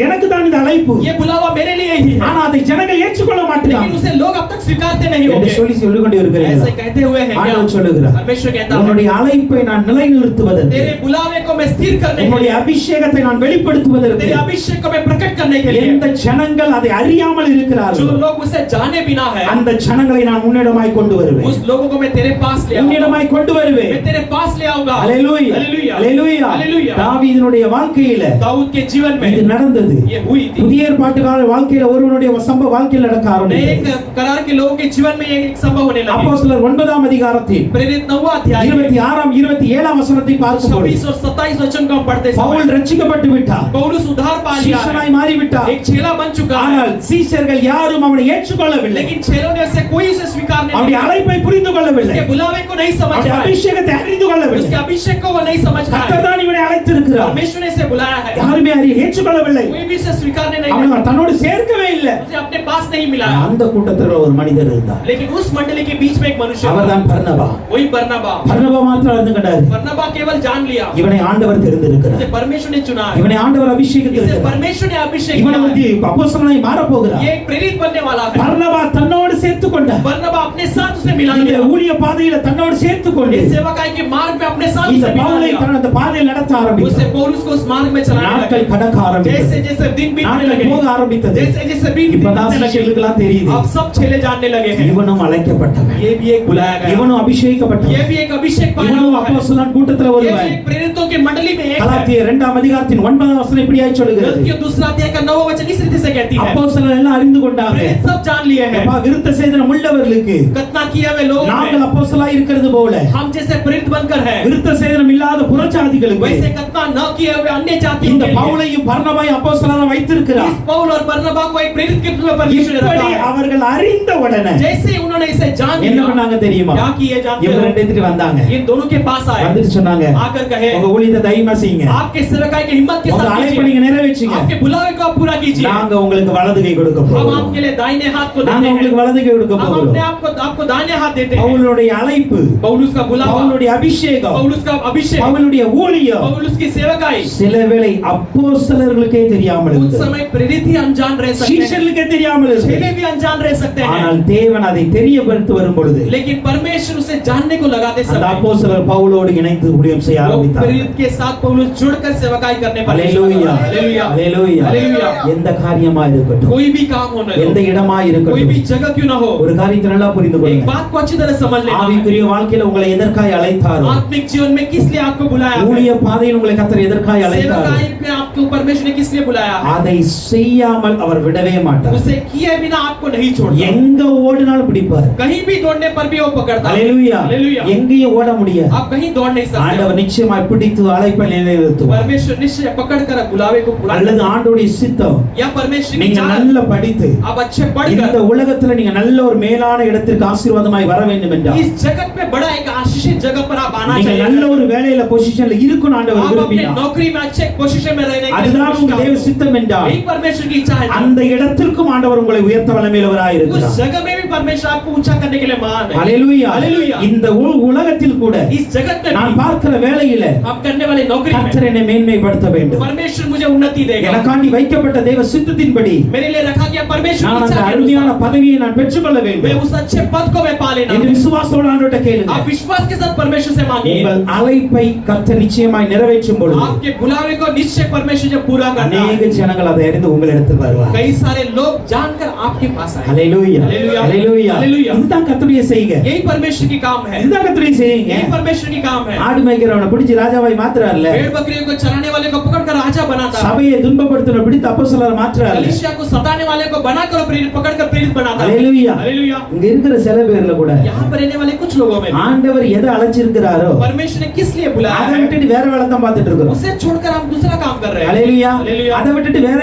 எனக்கு தான் இந்த அழைப்பு, ये बुलावा मेरे लिए ही है ஆனா அதை ஜனங்கள் ஏற்றுக்கொள்ள लेकिन மாட்டாங்க उसे लोग अब तक स्वीकारते नहीं என்று होंगे சொல்லிக் கொண்டு ऐसे இருக்கிறீர்கள். कहते हुए हैं क्या ஆண்டவர் சொல்லுகிறார், परमेश्वर कहता है உன்னுடைய அழைப்பை நான் நிலைநிறுத்துவதற்கு, तेरे बुलावे को मैं स्थिर करने के உன்னுடைய लिए அபிஷேகத்தை நான் வெளிப்படுத்துவதற்கு तेरे अभिषेक को मैं प्रकट करने के लिए எந்த ஜனங்கள் அதை அறியாமல் जो இருக்கிறார்கள் लोग उसे जाने बिना है அந்த ஜனங்களை நான் உன்னிடமாய் கொண்டு வருவேன், उस लोगों को मैं तेरे पास ले आऊंगा உன்னிடமாய் கொண்டு வருவேன். मैं तेरे पास ले आऊंगा அல்லேலூயா, हालेलुया அல்லேலூயா. हालेलुया தாவீதினுடைய வாழ்க்கையில दाऊद के जीवन இது में நடந்தது. ये हुई थी புதிய ஏற்பாட்டுக்கார வாழ்க்கையில ஒருவனுடைய சம்பவ வாழ்க்கையில் நடக்க नए ஆரம்பித்தது. करार के लोगों के जीवन में ये एक संभव होने लगा அப்போஸ்தலர் 9ஆம் அதிகாரத்தில் प्रेरित 9वां अध्याय 26ஆம் 27ஆம் வசனத்தை பார்க்கும்போது 26 और 27 वचन को हम पढ़ते பவுல் समय ரட்சிக்கப்பட்டு விட்டார், पौलुस उद्धार पा लिया है சீஷனாய் மாறி விட்டார். एक चेला बन चुका ஆனால் है சீஷர்கள் யாரும் அவனை ஏற்றுக்கொள்ளவில்லை, लेकिन चेलों ने उसे कोई उसे स्वीकार नहीं அவருடைய किया அழைப்பை புரிந்து கொள்ளவில்லை, उसके बुलावे को नहीं समझ அவருடைய पाए அபிஷேகத்தை அறிந்து கொள்ளவில்லை. उसके अभिषेक को वो नहीं समझ கர்த்தர் पाए தான் இவனை அழைத்திருக்கிறார், परमेश्वर ने इसे बुलाया है யாருமே அதை ஏற்றுக்கொள்ளவில்லை, कोई भी उसे स्वीकारने नहीं அவனை किया தன்னோடு சேர்க்கவே இல்லை. उसे अपने पास नहीं मिलाया அந்த கூட்டத்தில் ஒரு மனிதர் இருந்தார், लेकिन उस मंडली के बीच में एक मनुष्य था அவர்தான் பர்னபா. वही बरनबा பர்னபா மாத்திரம் அறிந்து கொண்டார், बरनबा केवल जान लिया இவனை ஆண்டவர் தெரிந்திருக்கிறார், इसे परमेश्वर ने चुना है இவனை ஆண்டவர் इसे அபிஷேகித்திருக்கிறார், परमेश्वर ने अभिषेक இவன் किया வந்து है அப்போஸ்தலனாய் மாறப் போகிறார். ये एक प्रेरित बनने वाला है பர்னபா தன்னோடு சேர்த்துக் கொண்டார், बरनबा अपने साथ उसे मिला இந்த लिया ஊழிய பாதையில தன்னோடு சேர்த்துக் கொண்டு इस सेवकाई के मार्ग में अपने साथ இந்த उसे मिला பவுலை लिया தன் அந்த பாதையில் நடத்த उसे ஆரம்பித்தார். पौलुस को उस मार्ग में चलाने நாட்கள் लगे கடக்க ஆரம்பித்தது, जैसे जैसे दिन बीतने நாட்கள் लगे போக ஆரம்பித்தது. जैसे जैसे दिन இப்பதான் बीतने लगे சிஷ்யர்களுக்கெல்லாம் தெரியுது, अब सब चेले जानने लगे हैं இவனும் அழைக்கப்பட்டவன், ये भी एक बुलाया गया இவனும் ये அபிஷேகிக்கப்பட்டவன், भी एक अभिषेक पाया இவனும் हुआ है அப்போஸ்தலன் கூட்டத்தில் ये भी ஒருவன். एक प्रेरितों के मंडली में एक है கலாத்தியர் 2ஆம் அதிகாரத்தின் 9ஆம் வசனம் இப்படியாய் சொல்கிறது, गलतियों दूसरा अध्याय का 9वां वचन इस रीति से कहती है அப்போஸ்தலர் எல்லாம் அறிந்து கொண்டாங்க, प्रेरित सब जान लिए हैं அப்பா விருத்த சேதனம் உள்ளவர்களுக்கு कतना किए हुए लोग நாங்கள் हैं அப்போஸ்தலராய் இருக்கிறது போல हम जैसे प्रेरित बनकर हैं விருத்த சேதனம் இல்லாத புறஜாதிகளுக்கு वैसे कतना न किए हुए अन्य जातियों இந்த के लिए பவுலையும் பர்னபாவை அப்போஸ்தலராய் வைத்திருக்கிறார். इस पौल और बरनबा को एक प्रेरित के रूप में परमेश्वर ने இப்படி रखा है அவர்கள் அறிந்த உடனே जैसे उन्होंने इसे जान என்ன लिया பண்ணாங்க தெரியுமா? क्या किए जानते இவங்க हो ரெண்டு பேரும் வந்தாங்க, इन दोनों के पास आए வந்துட்டு சொன்னாங்க, आकर कहे உங்க ஊழியத்தை தைரியமா செய்யுங்க, आपके सेवकाई के हिम्मत के உங்க साथ அழைப்பை कीजिए நீங்க நிறைவேற்றுங்க, आपके बुलावे को आप पूरा कीजिए நாங்க உங்களுக்கு வலது கை கொடுக்க हम போறோம், आपके लिए दाहिने हाथ को நாங்க देते हैं உங்களுக்கு வலது கை கொடுக்க हम போறோம். अपने आपको दाहिने हाथ देते हैं பவுலுடைய அழைப்பு, पौलुस का बुलावा பவுலுடைய அபிஷேகம், पौलुस का अभिषेक பவுலுடைய ஊழியம் पौलुस की सेवकाई சில வேளை அப்போஸ்தலர்களுக்கே தெரியாமல் उस இருந்தது, समय प्रेरित ही अनजान रह सकते हैं சீஷர்களுக்கே தெரியாமல் இருந்தது. चेले भी अनजान रह सकते हैं ஆனால் தேவன் அதை தெரியப்படுத்தி வரும் பொழுது लेकिन परमेश्वर उसे जानने को लगाते அந்த समय அப்போஸ்தலர் பவுலோடு இணைந்து ஊழியம் செய்ய लोग ஆரம்பித்தார். प्रेरित के साथ पौलुस जुड़कर सेवकाई करने पर அல்லேலூயா, हालेलुया அல்லேலூயா. हालेलुया எந்த காரியமா இருக்கட்டும், कोई भी काम हो न எந்த हो இடமா कोई இருக்கட்டும், भी जगह क्यों ना हो ஒரு காரியத்தை நல்லா புரிந்து एक கொள்ளுங்க, बात को अच्छी तरह समझ लेना है। ஆவிக்குரிய வாழ்க்கையில உங்களை எதற்காய் அழைத்தாரோ, आत्मिक जीवन में किस लिए आपको बुलाया है ஊழிய பாதையில் உங்களை கர்த்தர் எதற்காய் அழைத்தாரோ, सेवकाई में आपको परमेश्वर ने किस लिए बुलाया है அதை செய்யாமல் அவர் விடவே மாட்டார். उसे किए बिना आपको नहीं छोड़ता எங்க ஓடினாலும் பிடிப்பார். कहीं भी दौड़ने पर भी वो पकड़ता है அல்லேலூயா. हालेलुया எங்கேயும் ஓட முடியாது, आप कहीं दौड़ नहीं सकते ஆண்டவர் நிச்சயமாய் பிடித்து அழைப்பை நிலைநிறுத்துவார். परमेश्वर निश्चय पकड़कर बुलावे को पूरा அல்லது ஆண்டவருடைய சித்தம், या परमेश्वर की நீங்க चाल நல்ல படித்து आप अच्छे இந்த पढ़कर உலகத்துல நீங்க நல்ல ஒரு மேலான இடத்திற்கு ஆசீர்வாதமாய் வர வேண்டும் என்றால், इस जगत में बड़ा एक आशीषित जगह पर आप आना நீங்க நல்ல चाहिए ஒரு வேலையில பொசிஷன்ல இருக்கணும் ஆண்டவர் आप अपने விரும்பினார். नौकरी में अच्छे पोजीशन में रहने की அதுதான் உங்க தேவ कोशिश சித்தம் என்றால், यही परमेश्वर की इच्छा है அந்த இடத்திற்கும் ஆண்டவர் உங்களை உயர்த்த வல்லமையுள்ளவராய் उस இருக்கிறார். जगह में भी परमेश्वर आपको ऊंचा करने के लिए महान है அல்லேலூயா. हालेलुया இந்த உலகத்தில் கூட इस जगत में நான் भी பார்க்கிற வேலையில आप करने वाले नौकरी में கர்த்தர் என்னை மேன்மைப்படுத்த வேண்டும். परमेश्वर मुझे उन्नति देगा எனக்காண்டி வைக்கப்பட்ட தேவ சித்தத்தின்படி मेरे लिए रखा गया परमेश्वर நான் की அந்த इच्छा के அருமையான अनुसार பதவியை நான் பெற்றுக்கொள்ள मैं வேண்டும் उस अच्छे पद को मैं पा लेना என்று விசுவாசத்தோடு ஆண்டவர்ட்ட கேளுங்க. आप विश्वास के साथ परमेश्वर से मांगिए உங்கள் அழைப்பை கர்த்தர் நிச்சயமாய் நிறைவேற்றும் பொழுது आपके बुलावे को निश्चय परमेश्वर जब पूरा करता अनेक है ஜனங்கள் அதை அறிந்து உங்களிடத்தில் வருவார். कई सारे लोग जानकर आपके पास आए ஹalleluya, ஹalleluya, ஹalleluya. ஹalleluya. இதுதான் கர்த்தருடைய செய்கை, यही परमेश्वर की काम है இதுதான் கர்த்தருடைய செய்கை. यही परमेश्वर की काम है ஆடு மேய்க்கிறவனை பிடிச்சு ராஜாவாய் மாத்துறார்ல, भेड़ बकरियों को चराने वाले को पकड़कर राजा बनाता है சபையை துன்பப்படுத்துற பிடித்து அப்போஸ்தலரை மாத்துறார்ல. कलीसिया को सताने वाले को बनाकर प्रेरित पकड़कर प्रेरित बनाता है ஹalleluya. हालेलुया இங்க இருக்கிற சில பேர்ல கூட यहाँ पर रहने वाले कुछ लोगों में भी ஆண்டவர் எதை அழைச்சிருக்கிறாரோ परमेश्वर ने किस लिए बुलाया அதை है விட்டுட்டு வேற வேலை தான் பார்த்துட்டு இருக்கிறோம். उसे छोड़कर हम दूसरा काम कर रहे हैं ஹalleluya. हालेलुया அதை விட்டுட்டு வேற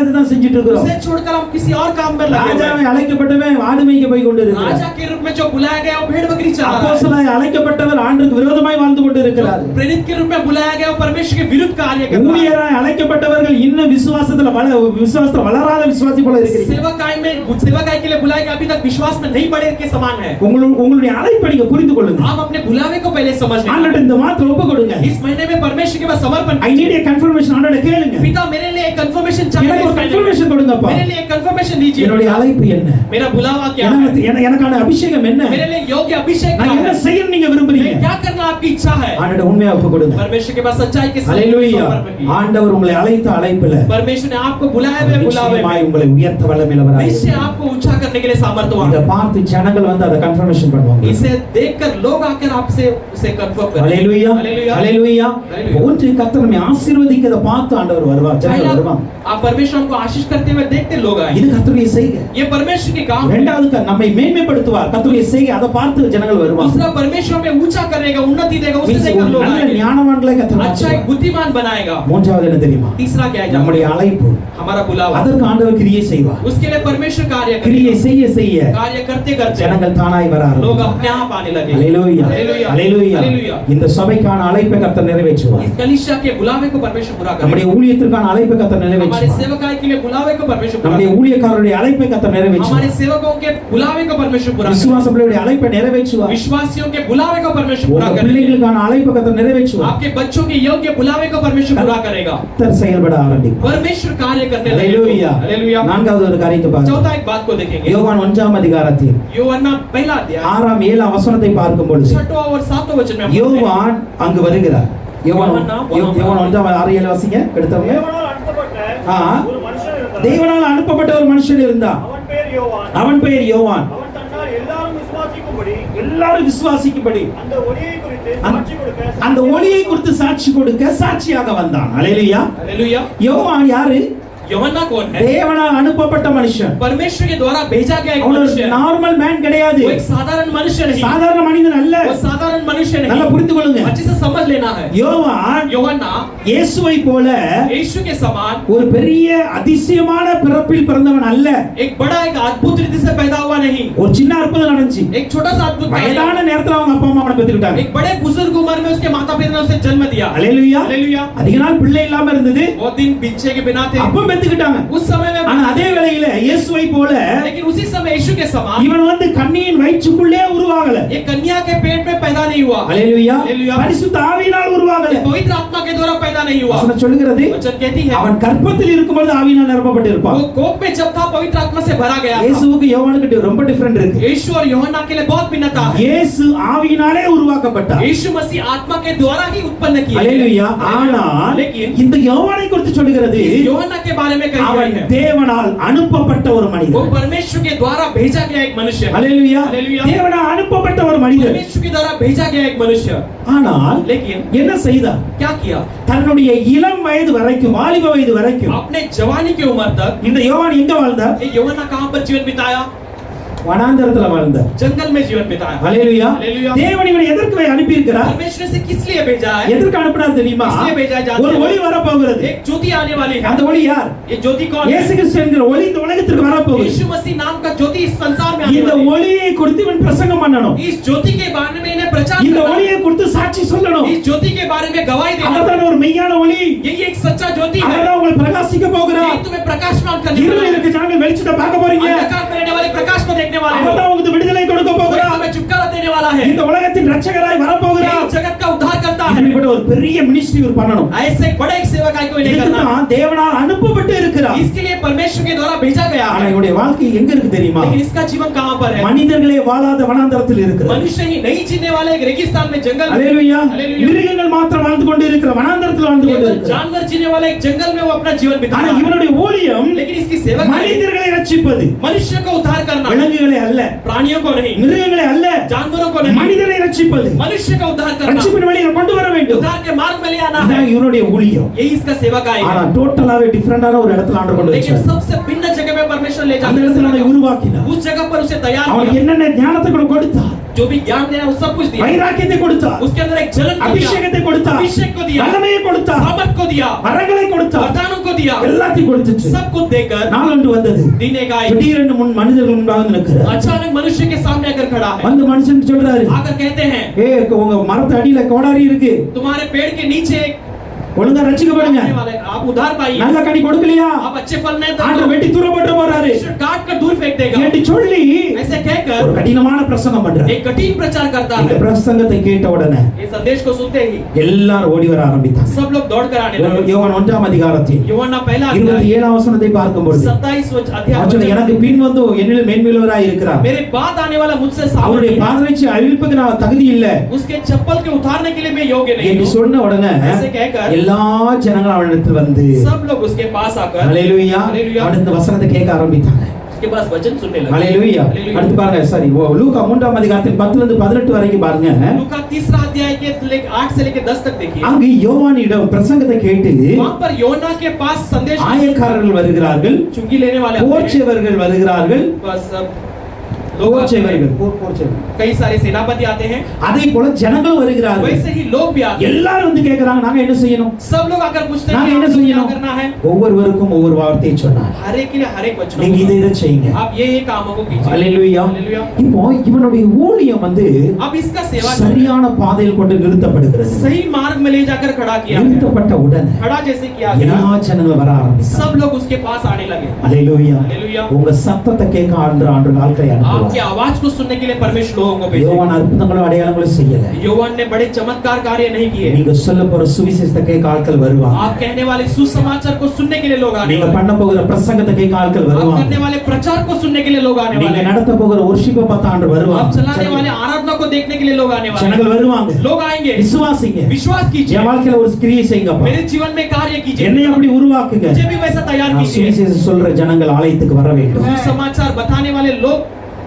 இதுதான் செஞ்சுட்டு இருக்கிறோம். उसे छोड़कर हम किसी और काम में लगे हुए हैं ராஜாவை அழைக்கப்பட்டவன் ஆடு மேய்க்க போய் கொண்டிருக்கிறார். राजा के रूप में जो बुलाया गया वो भेड़ बकरी चरा रहा है। அப்போஸ்தலனாய் அழைக்கப்பட்டவர் ஆண்டுக்கு விரோதமாய் வாழ்ந்து கொண்டிருக்கிறார். प्रेरित के रूप में बुलाया गया वो परमेश्वर के विरुद्ध कार्य कर रहा है। ஊழியராய் அழைக்கப்பட்டவர்கள் இன்னும் விசுவாசத்துல வளராத விசுவாசி போல இருக்கிறீங்க. सेवकाई के लिए बुलाया गया अभी तक विश्वास में नहीं बढ़े के समान है। உங்களுடைய அழைப்பை நீங்க புரிந்து கொள்ளுங்க. आप अपने बुलावे को पहले समझ लें। ஆண்டவரே இந்த மாத்திரை ஒப்பு கொடுங்க. इस महीने में परमेश्वर के पास समर्पण I need a confirmation. ஆண்டவரே கேளுங்க. पिता मेरे लिए एक कंफर्मेशन चाहिए। எனக்கு ஒரு confirmation கொடுங்கப்பா. मेरे लिए एक कंफर्मेशन दीजिए। என்னுடைய அழைப்பு என்ன? मेरा बुलावा क्या है? எனக்கான அபிஷேகம் என்ன? मेरे लिए योग्य अभिषेक क्या நான் என்ன है? செய்யணும் நீங்க விரும்புறீங்க? क्या करना आपकी इच्छा है? ஆண்டவரே உண்மையா ஒப்பு கொடுங்க. परमेश्वर के पास सच्चाई के साथ ஹalleluya. समर्पण कीजिए। ஆண்டவர் உங்களை அழைத்த அழைப்பில परमेश्वर ने आपको बुलाया है बुलावे நிச்சயமாய் में உங்களை உயர்த்த வல்லமையுள்ளவராய் निश्चय आपको ऊंचा करने के लिए सामर्थ्यवान இத है। பார்த்து ஜனங்கள் வந்து அத கன்ஃபர்மேஷன் பண்ணுவாங்க. इसे देखकर लोग आकर आपसे उसे कंफर्म करेंगे। ஹalleluya. हालेलुया। ஹalleluya. हालेलुया। ஒன்று கர்த்தர் நம்மை ஆசீர்வதிக்கிறத பார்த்து ஆண்டவர் வருவார். ஜனங்கள் पहला வருவாங்க. आप परमेश्वर को आशीष करते हुए देखते लोग आए। இது கர்த்தருடைய செய்கை. ये परमेश्वर के काम है। இரண்டாவது நம்மை மேன்மைப்படுத்துவார். கர்த்தருடைய செய்கை அதை பார்த்து ஜனங்கள் வருவாங்க. दूसरा परमेश्वर में ऊंचा करेगा उन्नति देगा उसे மீன்ஸ் देखकर लोग நல்ல आएंगे। ஞானவான்களை கர்த்தர் अच्छा एक மாற்றுவார். बुद्धिमान बनाएगा। மூன்றாவது என்ன தெரியுமா? तीसरा क्या है? நம்முடைய அழைப்பு हमारा बुलावा அதற்கு ஆண்டவர் கிரியை செய்வார். उसके लिए परमेश्वर कार्य கிரியை करेगा। செய்ய செய்ய कार्य करते करते ஜனங்கள் தானாய் வர लोग ஆரம்பிப்பார்கள். अपने आप आने लगे। ஹalleluya. हालेलुया। ஹalleluya. हालेलुया। இந்த சபைக்கான அழைப்பை கர்த்தர் நிறைவேற்றுவார். इस कलीसिया के बुलावे को परमेश्वर पूरा நம்முடைய करेगा। ஊழியத்திற்கான அழைப்பை கர்த்தர் हमारे நிறைவேற்றுவார். सेवकाई के लिए बुलावे को परमेश्वर पूरा நம்முடைய करेगा। ஊழியக்காரருடைய அழைப்பை கர்த்தர் हमारे நிறைவேற்றுவார். सेवकों के बुलावे को परमेश्वर पूरा करेगा। விசுவாசங்களுடைய அழைப்பை நிறைவேற்றுவார். विश्वासियों के बुलावे को परमेश्वर पूरा உங்க करेगा। பிள்ளைகளுக்கான அழைப்பை கர்த்தர் நிறைவேற்றுவார். आपके बच्चों के योग्य बुलावे को परमेश्वर पूरा करेगा। கர்த்தர் செயல்பட ஆரம்பிப்பார். परमेश्वर कार्य करने ஹalleluya. लगेगा। हालेलुया। நான்காவது ஒரு காரியத்தை பாருங்க. चौथा एक बात को देखेंगे। யோவான் 1ஆம் அதிகாரத்தில் யோவான் पहला अध्याय 6ஆம் 7ஆம் வசனத்தை பார்க்கும் பொழுது 6वां और 7वां वचन में हम पढ़ते हैं। யோவான் அங்கு வருகிறார். யோவான் யோவான் யோவான் 1ஆம் 6 7 வாசிங்க எடுத்தவங்க. தேவனால் அனுப்பப்பட்ட ஆ. ஒரு மனுஷன் இருந்தான். தேவனால் அனுப்பப்பட்ட ஒரு மனுஷன் இருந்தான். அவன் பேர் யோவான். அவன் பெயர் யோவான். அவன் தன்னால் எல்லாரும் விசுவாசிக்கும்படி எல்லாரும் விசுவாசிக்கும்படி அந்த ஒளியை குறித்து அந்த- சாட்சி கொடுக்க அந்த ஒளியை குறித்து சாட்சி கொடுக்க சாட்சியாக வந்தான். ஹalleluya. हालेलुया। யோவான் யாரு? யோவான் कौन है? தேவனால் அனுப்பப்பட்ட மனுஷன். परमेश्वर के द्वारा भेजा गया एक அவன் मनुष्य है। நார்மல் மேன் கிடையாது. वो एक साधारण मनुष्य नहीं। சாதாரண மனிதன் அல்ல. वो साधारण मनुष्य நல்லா नहीं। புரிந்து கொள்ளுங்க. अच्छे से समझ लेना है। யோவான் யோவாना இயேசுவை போல यीशु के समान ஒரு பெரிய அதிசயமான பிறப்பில் பிறந்தவன் அல்ல. एक बड़ा एक अद्भुत रीति से पैदा हुआ नहीं। ஒரு சின்ன அற்புதம் நடந்துச்சு. एक छोटा सा अद्भुत कार्य। வயதான நேரத்துல அவங்க அப்பா அம்மா அவனை பெத்துக்கிட்டாங்க. एक बड़े बुजुर्ग उम्र में उसके माता पिता ने उसे जन्म दिया। ஹalleluya. हालेलुया। அதிக நாள் பிள்ளை இல்லாம இருந்தது. बहुत दिन बच्चे के बिना थे। அப்ப பெத்துக்கிட்டாங்க. उस समय में ஆனா அதே வேளையில இயேசுவை போல लेकिन उसी समय यीशु के समान இவன் வந்து கன்னியின் வயிற்றுக்குள்ளே உருவாகல. ये कन्या के पेट में पैदा नहीं हुआ। ஹalleluya. हालेलुया। பரிசுத்த ஆவியினால் உருவாகல. ये पवित्र आत्मा के द्वारा पैदा नहीं हुआ। வசனம் சொல்லுகிறது वचन कहती है அவன் கர்ப்பத்தில் இருக்கும்போது ஆவியினால் நிரப்பப்பட்டிருப்பான். वो कोख में जब था पवित्र आत्मा से भरा गया था। இயேசுவுக்கு யோவானுக்கு ரொம்ப டிஃபரண்ட் இருக்கு. यीशु और यूहन्ना के लिए बहुत भिन्नता है। இயேசு ஆவியினாலே உருவாக்கப்பட்டார். यीशु मसीह आत्मा के द्वारा ही उत्पन्न किए गए। ஹalleluya. ஆனால் लेकिन இந்த யோவானை குறித்து சொல்லுகிறது इस यूहन्ना के बारे में कही அவன் गई है தேவனால் அனுப்பப்பட்ட ஒரு वो மனிதன். परमेश्वर के द्वारा भेजा गया एक मनुष्य है। ஹalleluya. हालेलुया। தேவனால் அனுப்பப்பட்ட ஒரு மனிதன். परमेश्वर के द्वारा भेजा गया एक मनुष्य। ஆனால் लेकिन என்ன செய்தார்? क्या किया? தன்னுடைய இளம் வயது வரைக்கும் வாலிப வயது வரைக்கும் अपने जवानी की उम्र तक இந்த யோவான் எங்க வாழ்ந்தார்? ये यूहन्ना कहां पर जीवन बिताया? வனாந்தரத்துல வாழ்ந்தார். जंगल में जीवन बिताया। ஹalleluya. हालेलुया। தேவன் இவனை எதற்கு அனுப்பி இருக்கிறார்? परमेश्वर से किस लिए भेजा है? எதற்கு அனுப்பினார் தெரியுமா? इसलिए भेजा है, जानते ஒரு हो? ஒளி வர போகிறது. एक ज्योति आने वाली है। அந்த ஒளி யார்? ये ज्योति कौन है? இயேசு கிறிஸ்து என்கிற ஒளி இந்த உலகத்திற்கு வர போகுது. यीशु मसीह नाम का ज्योति इस संसार में आने இந்த वाली है। ஒளியை குறித்து இவன் பிரசங்கம் பண்ணணும். इस ज्योति के बारे में इन्हें प्रचार இந்த करना है। ஒளியை குறித்து சாட்சி சொல்லணும். इस ज्योति के बारे में गवाही देना है। அவர்தான் ஒரு மெய்யான ஒளி. यही एक सच्चा ज्योति है। அவர்தான் உங்களை பிரகாசிக்க போகிறார். यही तुम्हें प्रकाशमान करने वाला இருளில் है। இருக்க ஜனங்கள் வெளிச்சத்தை பார்க்க போறீங்க. अंधकार में रहने वाले प्रकाश को देखने वाले हो। அவர்தான் உங்களுக்கு விடுதலை கொடுக்க वही போகிறார். तुम्हें छुटकारा देने वाला है। இந்த உலகத்தின் ரட்சகராய் வர போகிறார். यही जगत का उद्धार करता है। இப்படிப்பட்ட ஒரு பெரிய மினிஸ்ட்ரி இவர் பண்ணணும். ऐसे एक बड़े एक सेवकाई को इन्हें करना है। இதுதான் தேவனால் அனுப்பப்பட்டு இருக்கிறார். इसके लिए परमेश्वर के द्वारा भेजा गया ஆனா है। இவருடைய வாழ்க்கை எங்க இருக்கு தெரியுமா? लेकिन इसका जीवन कहां पर है? மனிதர்களே வாழாத வனாந்தரத்தில் இருக்கிறது. मनुष्य ही नहीं जीने वाले एक रेगिस्तान में जंगल में। ஹalleluya. हालेलुया। மிருகங்கள் மாத்திரம் வாழ்ந்து கொண்டு இருக்கிற வனாந்தரத்தில் வாழ்ந்து கொண்டு केवल இருக்கிறார். जानवर जीने वाले एक जंगल में वो अपना जीवन बिता ஆனா रहा है। இவனுடைய ஊழியம் लेकिन इसकी सेवा மனிதர்களை ரட்சிப்பது. मनुष्य को उद्धार करना, விலங்குகளை அல்ல, प्राणियों को नहीं, மிருகங்களை அல்ல, जानवरों को नहीं, மனிதனை ரட்சிப்பது. मनुष्य का उद्धार करना, ரட்சிப்பின் வழியை கொண்டு வர வர வேண்டும். उद्धार के मार्ग में ले आना है। இதான் இவனுடைய ஊழியம். यही इसका सेवा का ஆனா है। டோட்டலாவே டிஃபரண்டான ஒரு இடத்துல ஆண்டவர் கொண்டு लेकिन வச்சார். सबसे भिन्न जगह में परमेश्वर ले அந்த जाकर இடத்துல அவனை உருவாக்கினார். उस जगह पर उसे तैयार அவனுக்கு किया। என்னென்ன ஞானத்தை கொடுத்தார், जो भी ज्ञान देना वो सब कुछ दिया। வைராக்கியத்தை கொடுத்தார், उसके अंदर एक जलन को दिया, அபிஷேகத்தை கொடுத்தார், अभिषेक को दिया, வல்லமையை கொடுத்தார், सामर्थ को दिया, வரங்களை கொடுத்தார், वरदानों को दिया, எல்லாத்தையும் கொடுத்துச்சு. सब कुछ देकर நாளொன்று வந்தது. दिन एक आई। திடீரென்று மனிதர்கள் முன்பாக வந்து நிற்கிறார். अचानक मनुष्य के सामने आकर खड़ा है। வந்து மனுஷன் சொல்றாரு, आकर कहते हैं உங்க மரத்து அடியில கோடாரி இருக்கு, तुम्हारे पेड़ के नीचे ஒழுங்கா ரட்சிக்கப்படுங்க. आप उधार पाइए। நல்ல கனி கொடுக்கலையா आप अच्छे फल नहीं ஆண்டவர் வெட்டி தூர போட்டு போறாரு परमेश्वर काट कर दूर फेंक देगा। என்று சொல்லி ऐसे ஒரு कहकर கடினமான பிரசங்கம் பண்றாரு. एक कठिन प्रचार करता இந்த है। பிரசங்கத்தை கேட்ட உடனே ये संदेश को सुनते ही எல்லாரும் ஓடி வர ஆரம்பித்தாங்க. सब लोग दौड़ कर आने लगे। யோவான் 1ஆம் அதிகாரத்தில் யோவான் पहला अध्याय 27ஆம் வசனத்தை பார்க்கும்போது 27 அவர் अध्याय எனக்கு பின் வந்து என்னிலும் மேன்மையுள்ளவராய் இருக்கிறார், मेरे बाद आने वाला मुझसे அவருடைய सामने பாதரட்சை அழிப்புக்கு நான் தகுதி இல்ல उसके चप्पल के उतारने के लिए मैं योग्य नहीं என்று हूं। சொன்ன உடனே ऐसे कहकर எல்லா ஜனங்களும் அவனிடத்தில் வந்து सब लोग उसके पास आकर ஹalleluya हालेलुया அடுத்த வசனத்தை கேட்க ஆரம்பித்தாங்க. उसके पास वचन सुनने लगे। ஹalleluya हालेलुया। அடுத்து பாருங்க, சாரி லூக்கா 3ஆம் அதிகாரத்தில் 10 ல இருந்து 18 வரைக்கும் பாருங்க. लूका 3 अध्याय के 8 से लेकर 10 तक देखिए। அங்கு யோவானிடம் பிரசங்கத்தை கேட்டு वहां पर योना के पास संदेश ஆயக்காரர்கள் வருகிறார்கள், चुंगी लेने वाले आते हैं। போர்ச்சேவர்கள் வருகிறார்கள், बस सब लोग आते हैं। போர்ச்சேவர்கள் कई सारे सेनापति आते हैं। அதே போல ஜனங்கள் வருகிறார்கள். वैसे ही लोग भी आते हैं। எல்லாரும் வந்து கேக்குறாங்க, நாங்க என்ன செய்யணும்? सब लोग आकर पूछते हैं நாங்க कि என்ன आपको क्या செய்யணும்? करना है। ஒவ்வொருவருக்கும் ஒவ்வொரு வார்த்தையை சொன்னார். हर एक के लिए हर एक वचन நீங்க இதை செய்யுங்க. आप ये कामों को कीजिए। ஹalleluya. हालेलुया। இப்போ இவனுடைய ஊழியம் வந்து अब इसका सेवा சரியான பாதையில் கொண்டு நிறுத்தப்படுகிறது. सही मार्ग में ले जाकर खड़ा किया गया। நிறுத்தப்பட்ட உடனே खड़ा जैसे किया எல்லா गया ஜனங்களும் வர ஆரம்பிச்சாங்க. सब लोग उसके पास आने लगे। ஹalleluya. हालेलुया। உங்க சத்தத்தை கேட்க ஆண்டு ஆட்களை आपकी அனுப்புவார். आवाज को सुनने के लिए परमेश्वर लोगों को भेजे। யோவான் அற்புதங்களும் அடையாளங்களும் செய்யல. योवान ने बड़े चमत्कार कार्य नहीं किए। நீங்க சொல்ல போற சுவிசேஷத்தை கேட்க ஆட்கள் வருவாங்க. आप कहने वाले सुसमाचार को सुनने के लिए लोग आने நீங்க वाले। பண்ண போகிற பிரசங்கத்தை கேட்க ஆட்கள் आप வருவாங்க. करने वाले प्रचार को सुनने के लिए लोग आने நீங்க वाले। நடத்த போகிற worship-ஐ பார்த்து ஆண்டு आप வருவாங்க. चलाने वाले आराधना को देखने के लिए लोग आने वाले। ஜனங்கள் வருவாங்க. लोग आएंगे। விசுவாசிங்க. विश्वास कीजिए। என் வாழ்க்கையில ஒரு கிரியை செய்யுங்கப்பா. मेरे जीवन में कार्य कीजिए। என்னை அப்படி உருவாக்குங்க. मुझे भी वैसा तैयार நான் कीजिए। சுவிசேஷம் சொல்ற ஜனங்கள் ஆலயத்துக்கு வர வேண்டும். सुसमाचार बताने वाले लोग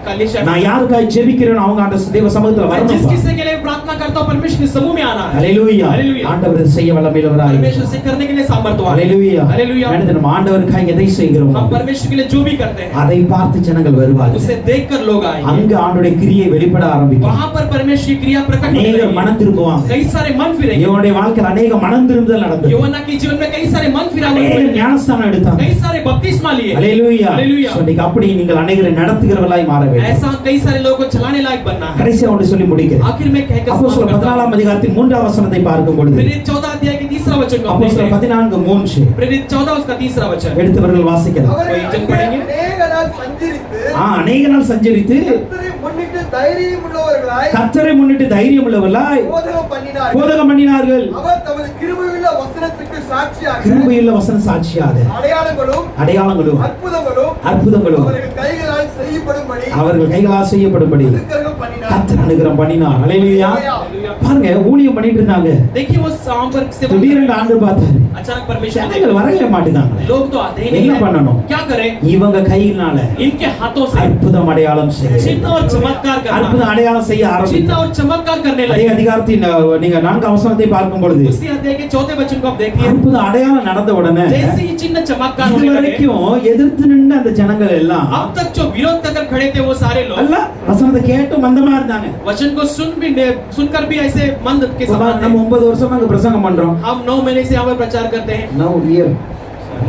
कलीसिया நான் யாருக்காக ஜெபிக்கிறேனோ அவங்க அந்த தேவ சமூகத்துல मैं जिस வரணும். किसी के लिए प्रार्थना करता हूं परमेश्वर के समूह में आना है। ஹalleluya. हालेलुया। ஆண்டவர் இதை செய்ய வல்லமையுள்ளவராய் परमेश्वर से करने के लिए सामर्थ्यवान है। ஹalleluya. हालेलुया। நம்ம ஆண்டவருக்காக எதை செய்கிறோம் हम परमेश्वर के लिए जो भी करते हैं அதை பார்த்து ஜனங்கள் வருவார்கள். उसे देखकर लोग आएंगे। அங்க ஆண்டவருடைய கிரியை வெளிப்பட ஆரம்பிக்கும். वहां पर परमेश्वर की क्रिया प्रकट होने அநேகர் लगेगी। மனம் திரும்புவாங்க. कई सारे मन फिरेंगे। இவனுடைய வாழ்க்கையில் அநேக மனம் திரும்புதல் நடந்தது. योना के जीवन में कई सारे मन फिरावट அநேக हुए। ஞானஸ்தானம் எடுத்தாங்க. कई सारे बपतिस्मा लिए। ஹalleluya. हालेलुया। இன்னைக்கு அப்படி நீங்கள் அநேகரை நடத்துகிறவர்களாய் மாற வேண்டும். ऐसा कई सारे लोगों को चलाने लायक बनना है। கடைசியா ஒன்று சொல்லி முடிக்கிறேன். आखिर में कहकर அப்போஸ்தலர் 14ஆம் அதிகாரத்தில் 3ஆம் வசனத்தை பார்க்கும் பொழுது प्रेरित 14 अध्याय के तीसरा वचन को அப்போஸ்தலர் 14:3 प्रेरित 14 उसका तीसरा वचन எடுத்தவர்கள் வாசிக்கலாம். அவர்கள் वही जन அங்கே पढ़ेंगे। அநேக நாள் சஞ்சரித்து அநேக நாள் சஞ்சரித்து கர்த்தரை முன்னிட்டு தைரியம் உள்ளவர்களாய் கர்த்தரை முன்னிட்டு தைரியம் உள்ளவர்களாய் போதகம் பண்ணினார்கள். போதகம் பண்ணினார்கள். அவர் தமது கிருபையுள்ள வசனத்துக்கு சாட்சியாக கிருபையுள்ள வசன சாட்சியாக அடையாளங்களும் அடையாளங்களும் அற்புதங்களும் அவர்கள் கைகளால் செய்யப்படும்படி கைகளால் செய்யப்படும்படி அனுக்கிரகம் பண்ணினார். கர்த்தர் அனுகிரகம் பண்ணினார். ஹalleluya. பாருங்க ஊழியம் பண்ணிட்டு இருந்தாங்க. देखिए वो शाम पर से திடீரென்று ஆண்டு பார்த்தாரு. अचानक परमेश्वर ने ஜனங்கள் வரவே மாட்டாங்க. लोग तो आते ही என்ன नहीं हैं। பண்ணணும்? क्या करें? இவங்க கையினால इनके हाथों से அற்புதம் அடையாளம் செய்ய चिन्ह और चमत्कार அற்புதம் करना। அடையாளம் செய்ய चिन्ह ஆரம்பித்தார். और चमत्कार करने அதே लगे। அதிகாரத்தின் நீங்க 4ஆம் வசனத்தை பார்க்கும் பொழுது उसी अध्याय के चौथे वचन को आप देखिए। அற்புத அடையாளம் நடந்த உடனே जैसे ही चिन्ह चमत्कार होने लगे இதுவரைக்கும் எதிர்த்து நின்ற அந்த ஜனங்கள் எல்லாம் अब तक जो विरोध कर खड़े थे वो सारे लोग அல்ல வசனத்தை கேட்டு மந்தமா இருந்தாங்க. वचन को सुनकर भी ऐसे मंद के समान थे। நம்ம 9 வருஷமா அங்க பிரசங்கம் பண்றோம். हम 9 महीने से यहाँ पर प्रचार करते हैं। 9 இயர்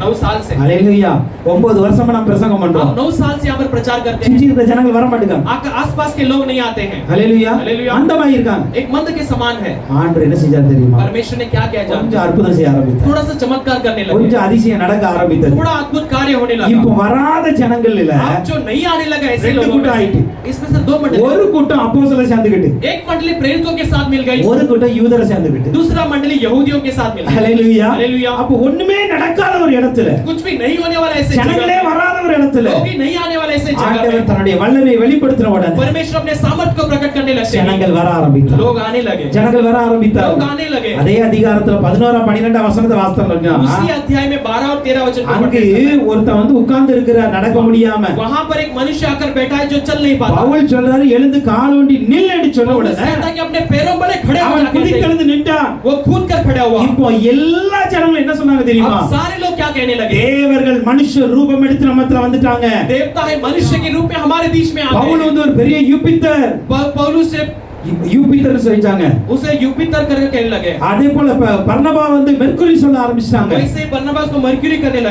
9 साल से ஹalleluya. 9 வருஷமா நம்ம பிரசங்கம் பண்றோம். हम 9 साल से यहाँ पर प्रचार करते சுற்றி हैं। இருக்கிற ஜனங்கள் வர மாட்டாங்க. आसपास के लोग नहीं आते हैं। ஹalleluya. हालेलुया। மந்தமா இருக்காங்க. एक मंद के समान है। ஆண்டவர் என்ன செஞ்சார் தெரியுமா? परमेश्वर ने क्या किया கொஞ்சம் जानते हैं? அற்புதம் செய்ய ஆரம்பித்தார். थोड़ा सा चमत्कार करने लगे। கொஞ்சம் அதிசயம் நடக்க ஆரம்பித்தது. थोड़ा अद्भुत कार्य होने இப்போ लगा। வராத ஜனங்கள் இல்ல, आप जो नहीं आने लगा ऐसे ரெண்டு लोगों கூட்டம் में ஆயிட்டு. से- इसमें से 2 मंडली। ஒரு கூட்டம் அப்போஸ்தலரை சேர்ந்துக்கிட்டு, एक मंडली प्रेरितों के साथ मिल गई। ஒரு கூட்டம் யூதரை சேர்ந்துக்கிட்டு. दूसरा मंडली यहूदियों के साथ मिल गई। ஹalleluya. हालेलुया। அப்ப ஒண்ணுமே நடக்காத ஒரு இடத்துல இடத்துல, कुछ भी नहीं होने वाला ऐसे ஜனங்களே जगह வராத ஒரு இடத்துல लोग ही नहीं आने वाले ऐसे जगह ஆண்டவர் में தன்னுடைய வல்லமையை வெளிப்படுத்தின உடனே परमेश्वर अपने सामर्थ को प्रकट करने लगते हैं ஜனங்கள் வர ஆரம்பித்தார். लोग आने लगे ஜனங்கள் வர लोग ஆரம்பித்தார். आने लगे அதே அதிகாரத்துல 11 12 வசனத்தை வாசித்தோம்னா उसी अध्याय में 12 और 13 वचन को அங்கு पढ़ते हैं ஒருத்தன் வந்து உட்கார்ந்து இருக்கிறார் நடக்க முடியாம. वहां पर एक मनुष्य आकर बैठा है जो चल नहीं पाता பவுல் சொல்றாரு எழுந்து கால் ஊண்டி நில்லுன்னு சொன்ன वो உடனே कहता है कि अपने पैरों पर खड़े हो அவன் जाके குதித்தெழுந்து நின்றான். वो कूद कर खड़ा हुआ இப்போ எல்லா ஜனங்களும் என்ன சொன்னாங்க தெரியுமா? अब सारे लोग क्या कहने लगे தேவர்கள் மனுஷ ரூபம் எடுத்து நம்மத்துல வந்துட்டாங்க. देवता है मनुष्य के रूप में हमारे बीच में आ பவுல் गए வந்து ஒரு பெரிய யூபிட்டர் पौलुस से யூபிட்டர் சொல்லிட்டாங்க. उसे यूपिटर करके कहने लगे அதே போல பர்னபா வந்து மெர்க்குரி சொல்ல ஆரம்பிச்சாங்க. वैसे बरनबास को मरक्यूरी कहने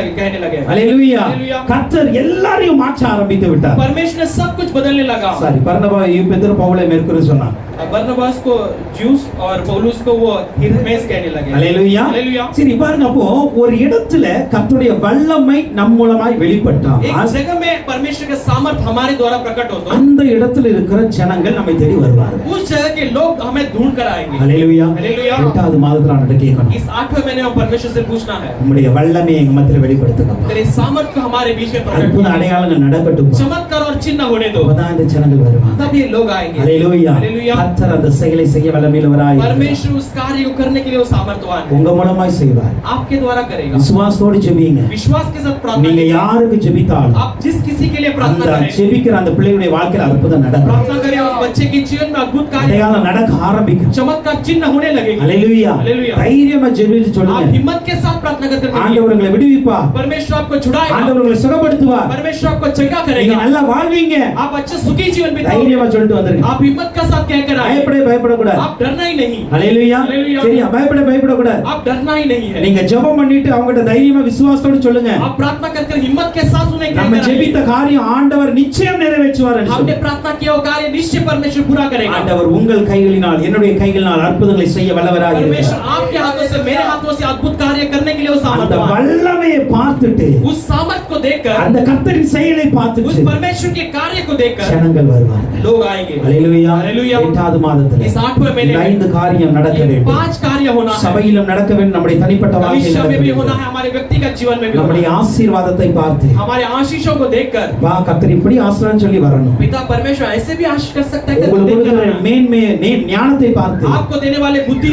लगे ஹalleluya. हालेलुया। கர்த்தர் எல்லாரையும் மாற்ற ஆரம்பித்து விட்டார். परमेश्वर ने सब कुछ बदलने लगा சரி, பர்னபா யூபிட்டர் பவுலை மெர்க்குரி சொன்னாங்க. बरनबास को ज्यूस और पौलुस को वो हिरमेस कहने लगे ஹalleluya. हालेलुया। சரி பாருங்க, அப்போ ஒரு இடத்துல கர்த்தருடைய வல்லமை நம் மூலமாய் வெளிப்பட்டால் एक जगह में परमेश्वर का सामर्थ हमारे द्वारा प्रकट हो तो அந்த இடத்துல இருக்கிற ஜனங்கள் நம்மை தேடி வருவார்கள். उस जगह के लोग हमें ढूंढ कर आएंगे ஹalleluya. ஹalleluya. 8வது மாதத்துல நான் கேட்கணும், इस 8वें महीने में परमेश्वर से पूछना है நம்முடைய வல்லமையை எங்க மத்தியில வெளிப்படுத்துங்க. तेरे सामर्थ को हमारे बीच में प्रकट அற்புத कर அடையாளங்கள் நடக்கட்டும். चमत्कार और चिन्ह होने दो அப்பதான் இந்த ஜனங்கள் வருவாங்க. तब ये लोग आएंगे ஹalleluya. हालेलुया। கர்த்தர் அந்த செயலை செய்ய வல்லமையுள்ளவராய் परमेश्वर उस कार्य को करने के लिए वो सामर्थ्यवान है உங்க மூலமாய் செய்வார். आपके द्वारा करेगा விசுவாசத்தோடு ஜெபிங்க. विश्वास के साथ प्रार्थना நீங்க कीजिए। யாருக்கு ஜெபித்தாலும் आप जिस किसी के लिए प्रार्थना அந்த करें ஜெபிக்கிற அந்த பிள்ளையுடைய வாழ்க்கையில அற்புதம் நடக்கும். प्रार्थना करें उस बच्चे के जीवन में अद्भुत कार्य அடையாளம் நடக்க ஆரம்பிக்கும். चमत्कार चिन्ह होने लगेगा ஹalleluya. हालेलुया। தைரியமா ஜெபிச்சு आप சொல்லுங்க, हिम्मत के साथ प्रार्थना करते रहिए ஆண்டவர் உங்களை விடுவிப்பார். परमेश्वर आपको छुड़ाएगा ஆண்டவர் உங்களை சுகப்படுத்துவார். परमेश्वर आपको चंगा நீங்க करेगा நல்லா வாழ்வீங்க. आप अच्छे सुखी जीवन बिताओगे தைரியமா சொல்லிட்டு வந்துருங்க. आप हिम्मत के साथ कहकर आए பயப்படக்கூடாது. आप डरना ही नहीं ஹalleluya. ஹalleluya. சரியா, பயப்படக்கூடாது. आप डरना ही नहीं है நீங்க ஜெபம் பண்ணிட்டு அவங்கட்ட தைரியமா விசுவாசத்தோடு சொல்லுங்க, आप प्रार्थना कर हिम्मत के साथ उन्हें நம்ம कहकर आइए। ஜெபித்த காரியம் ஆண்டவர் நிச்சயம் நிறைவேற்றுவார் என்று हमने சொல்லுங்க. प्रार्थना किया वो कार्य निश्चय परमेश्वर पूरा करेगा ஆண்டவர் உங்கள் கைகளினால் என்னுடைய கைகளினால் அற்புதங்களை செய்ய வல்லவராக परमेश्वर இருக்கிறார். आपके हाथों से मेरे हाथों से अद्भुत कार्य करने के लिए वो அந்த सामर्थ्यवान है। வல்லமையை பார்த்துட்டு उस सामर्थ को देखकर அந்த கர்த்தரின் செயலை उस பார்த்துட்டு परमेश्वर के कार्य को देखकर ஜனங்கள் வருவார்கள். लोग आएंगे ஹalleluya. ஹalleluya. 8வது மாதத்தில் इस 8वें महीने இந்த में 5 காரியம் நடக்க ये வேண்டும். 5 कार्य होना है சபையிலும் நடக்க வேண்டும், நம்முடைய தனிப்பட்ட வாழ்க்கையில் भविष्य में நடக்க भी होना வேண்டும். है हमारे व्यक्तिगत जीवन में भी होना நம்முடைய है ஆசீர்வாதத்தை பார்த்து हमारे आशीषों को देखकर வா கர்த்தர் இப்படி ஆசீர்வாதம் சொல்லி வரணும். पिता परमेश्वर ऐसे भी आशीष कर सकता है कि உங்களுக்கு देखकर கொடுக்கிற आना। மேன்மையை ஞானத்தை பார்த்து आपको देने वाले बुद्धि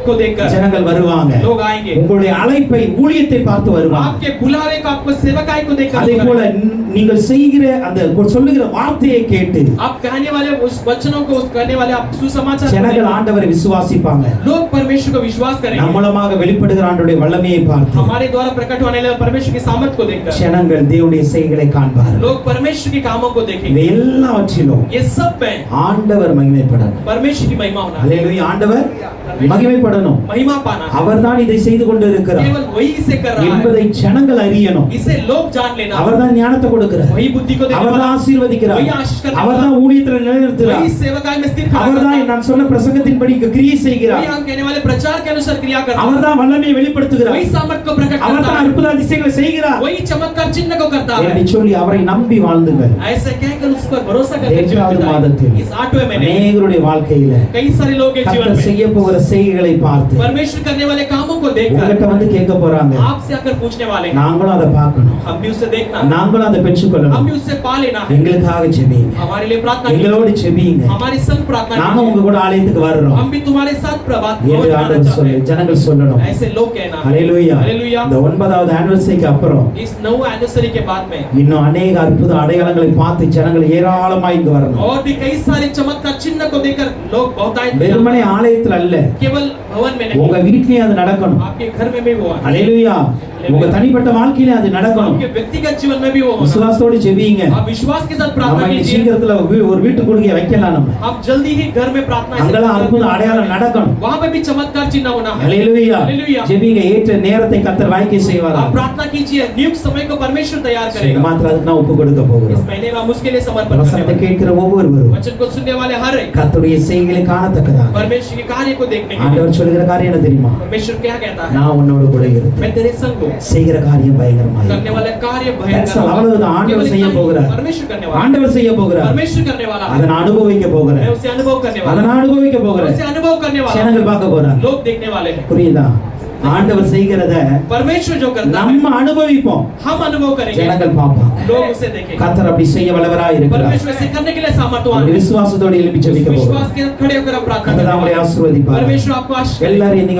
को देखकर ஜனங்கள் வருவாங்க. लोग आएंगे உங்களுடைய அழைப்பை ஊழியத்தை பார்த்து வருவாங்க. आपके बुलावे को आपको सेवकाई को देखकर அதே लोग போல आएंगे। நீங்கள் செய்கிற அந்த சொல்லுகிற வார்த்தையை கேட்டு आप कहने वाले उस वचनों को उस कहने वाले आप सुसमाचार को ஜனங்கள் देखकर ஆண்டவரை விசுவாசிப்பாங்க. लोग परमेश्वर को विश्वास நம் करेंगे மூலமாக வெளிப்படுகிற ஆண்டவருடைய வல்லமையை பார்த்து हमारे द्वारा प्रकट होने वाले परमेश्वर की सामर्थ को देखकर ஜனங்கள் தேவனுடைய செய்கைகளை காண்பார்கள். लोग परमेश्वर के कामों को இவை देखेंगे எல்லாவற்றிலும் ये सब में ஆண்டவர் மகிமைப்படணும். परमेश्वर की महिमा होना है அல்லேலூயா. ஆண்டவர் மகிமைப்படணும். महिमा पाना है அவர்தான் இதை செய்து கொண்டு இருக்கிறார் केवल वही इसे कर रहा है என்பதை ஜனங்கள் அறியணும். इसे लोग जान लेना அவர்தான் ஞானத்தை கொடுக்கிறார். वही बुद्धि को देने அவர்தான் वाला ஆசீர்வதிக்கிறார். वही आशीष करने அவர்தான் ஊழியத்தில் நிலைநிறுத்துகிறார். वही सेवकाई में स्थिर खड़ा அவர்தான் करता है நான் சொன்ன பிரசங்கத்தின்படி கிரியை செய்கிறார். वही हम कहने वाले प्रचार के अनुसार क्रिया करता है அவர்தான் வல்லமையை வெளிப்படுத்துகிறார். वही सामर्थ को प्रकट करता அவர்தான் है அற்புத அதிசயங்களை செய்கிறார் वही चमत्कार चिन्ह को करता है என்று சொல்லி அவரை நம்பி வாழ்ந்துங்கள். ऐसे कहकर उस पर भरोसा करके जीवन ஏழாவது बिताएं। மாதத்தில் इस 8वें महीने में அநேகருடைய வாழ்க்கையில कई सारे लोग के जीवन கர்த்தர் में செய்ய போகிற செய்கைகளை பார்த்து परमेश्वर करने वाले कामों को देखकर உங்ககிட்ட வந்து கேட்க போறாங்க. आपसे आकर पूछने वाले हैं நாங்களும் அதை பார்க்கணும், हम भी उससे देखना है நாங்களும் அதை हम பெற்றுக்கொள்ளணும். भी उससे पा लेना है எங்களுக்காக ஜெபிங்க, हमारे लिए प्रार्थना எங்களோடு कीजिए ஜெபிங்க. हमारे संग प्रार्थना நானும் உங்க कीजिए கூட ஆலயத்துக்கு வர்றோம் हम भी तुम्हारे साथ प्रभात என்று रोज आना ஆண்டவர் चाहते சொல்லு हैं ஜனங்கள் சொல்லணும். ऐसे लोग कहना है ஹalleluya. हालेलुया இந்த 9வது ஆனிவர்சரிக்கு அப்புறம் इस 9 एनिवर्सरी के बाद में இன்னும் अनेक அற்புத அடையாளங்களை பார்த்து ஜனங்கள் ஏராளமாய் இங்கு வரணும். और भी कई सारे चमत्कार चिन्ह को देखकर लोग बहुतायत में வெறுமனே ஆலயத்தில் அல்ல, केवल भवन में உங்க नहीं வீட்லயே அது நடக்கணும். आपके घर में भी हुआ ஹalleluya. உங்க தனிப்பட்ட வாழ்க்கையில அது நடக்கணும். आपके व्यक्तिगत जीवन में भी वो होना விசுவாசத்தோடு ஜெபிங்க. आप विश्वास के साथ நம்ம प्रार्थना இன்னைக்கு कीजिए சீக்கிரத்துல ஒரு வீட்டு கொடுக்க வைக்கலாம். நம்ம आप जल्दी ही घर में प्रार्थना ऐसे அங்கெல்லாம் करते அற்புத हैं। அடையாளம் நடக்கணும். वहां पे भी चमत्कार चिन्ह होना है ஹalleluya. हालेलुया ஜெபிங்க, ஏற்ற நேரத்தை கர்த்தர் வாய்க்க செய்வார். आप प्रार्थना कीजिए नियुक्त समय को परमेश्वर तैयार करेगा மாத்திரம் அதுக்கு நான் ஒப்பு கொடுக்க इस போகிறோம். महीने में हम उसके लिए समर्पण करने வசனத்தை वाले हैं। கேட்கிற ஒவ்வொருவரும் वचन को सुनने वाले हर एक கர்த்தருடைய செய்கைகளை காணத்தக்கதாக परमेश्वर के कार्य को देखने के लिए ஆண்டவர் சொல்கிற காரியம் என்ன தெரியுமா? परमेश्वर क्या कहता है நான் உன்னோடு கூட இருப்பேன். मैं तेरे संग हूं செய்கிற காரியம் பயங்கரமாய் करने वाला कार्य That's भयंकर all. அவ்வளவுதான். ஆண்டவர் செய்ய போகிறார். परमेश्वर करने वाला ஆண்டவர் செய்ய போகிறார். परमेश्वर करने वाला அதை है நான் அனுபவிக்க मैं போகிறேன். उसे अनुभव करने அதை वाला நான் அனுபவிக்க हूं போகிறேன். उसे अनुभव करने वाला ஜனங்கள் பார்க்க போறாங்க. लोग देखने वाले हैं புரியுதா? नहीं ஆண்டவர் செய்கிறத परमेश्वर जो करता है நம்ம அனுபவிப்போம், हम अनुभव करेंगे ஜனங்கள் பார்ப்பாங்க. लोग उसे देखेंगे கர்த்தர் அப்படி செய்ய வல்லவராய் இருக்கிறார். परमेश्वर से करने के लिए सामर्थ्यवान அப்படி है விசுவாசத்தோடு எழுப்பி ஜெபிக்க போகிறோம். विश्वास के खड़े होकर हम प्रार्थना கர்த்தர் நம்மளை करेंगे ஆசீர்வதிப்பார். परमेश्वर आपको आशीष எல்லாரையும்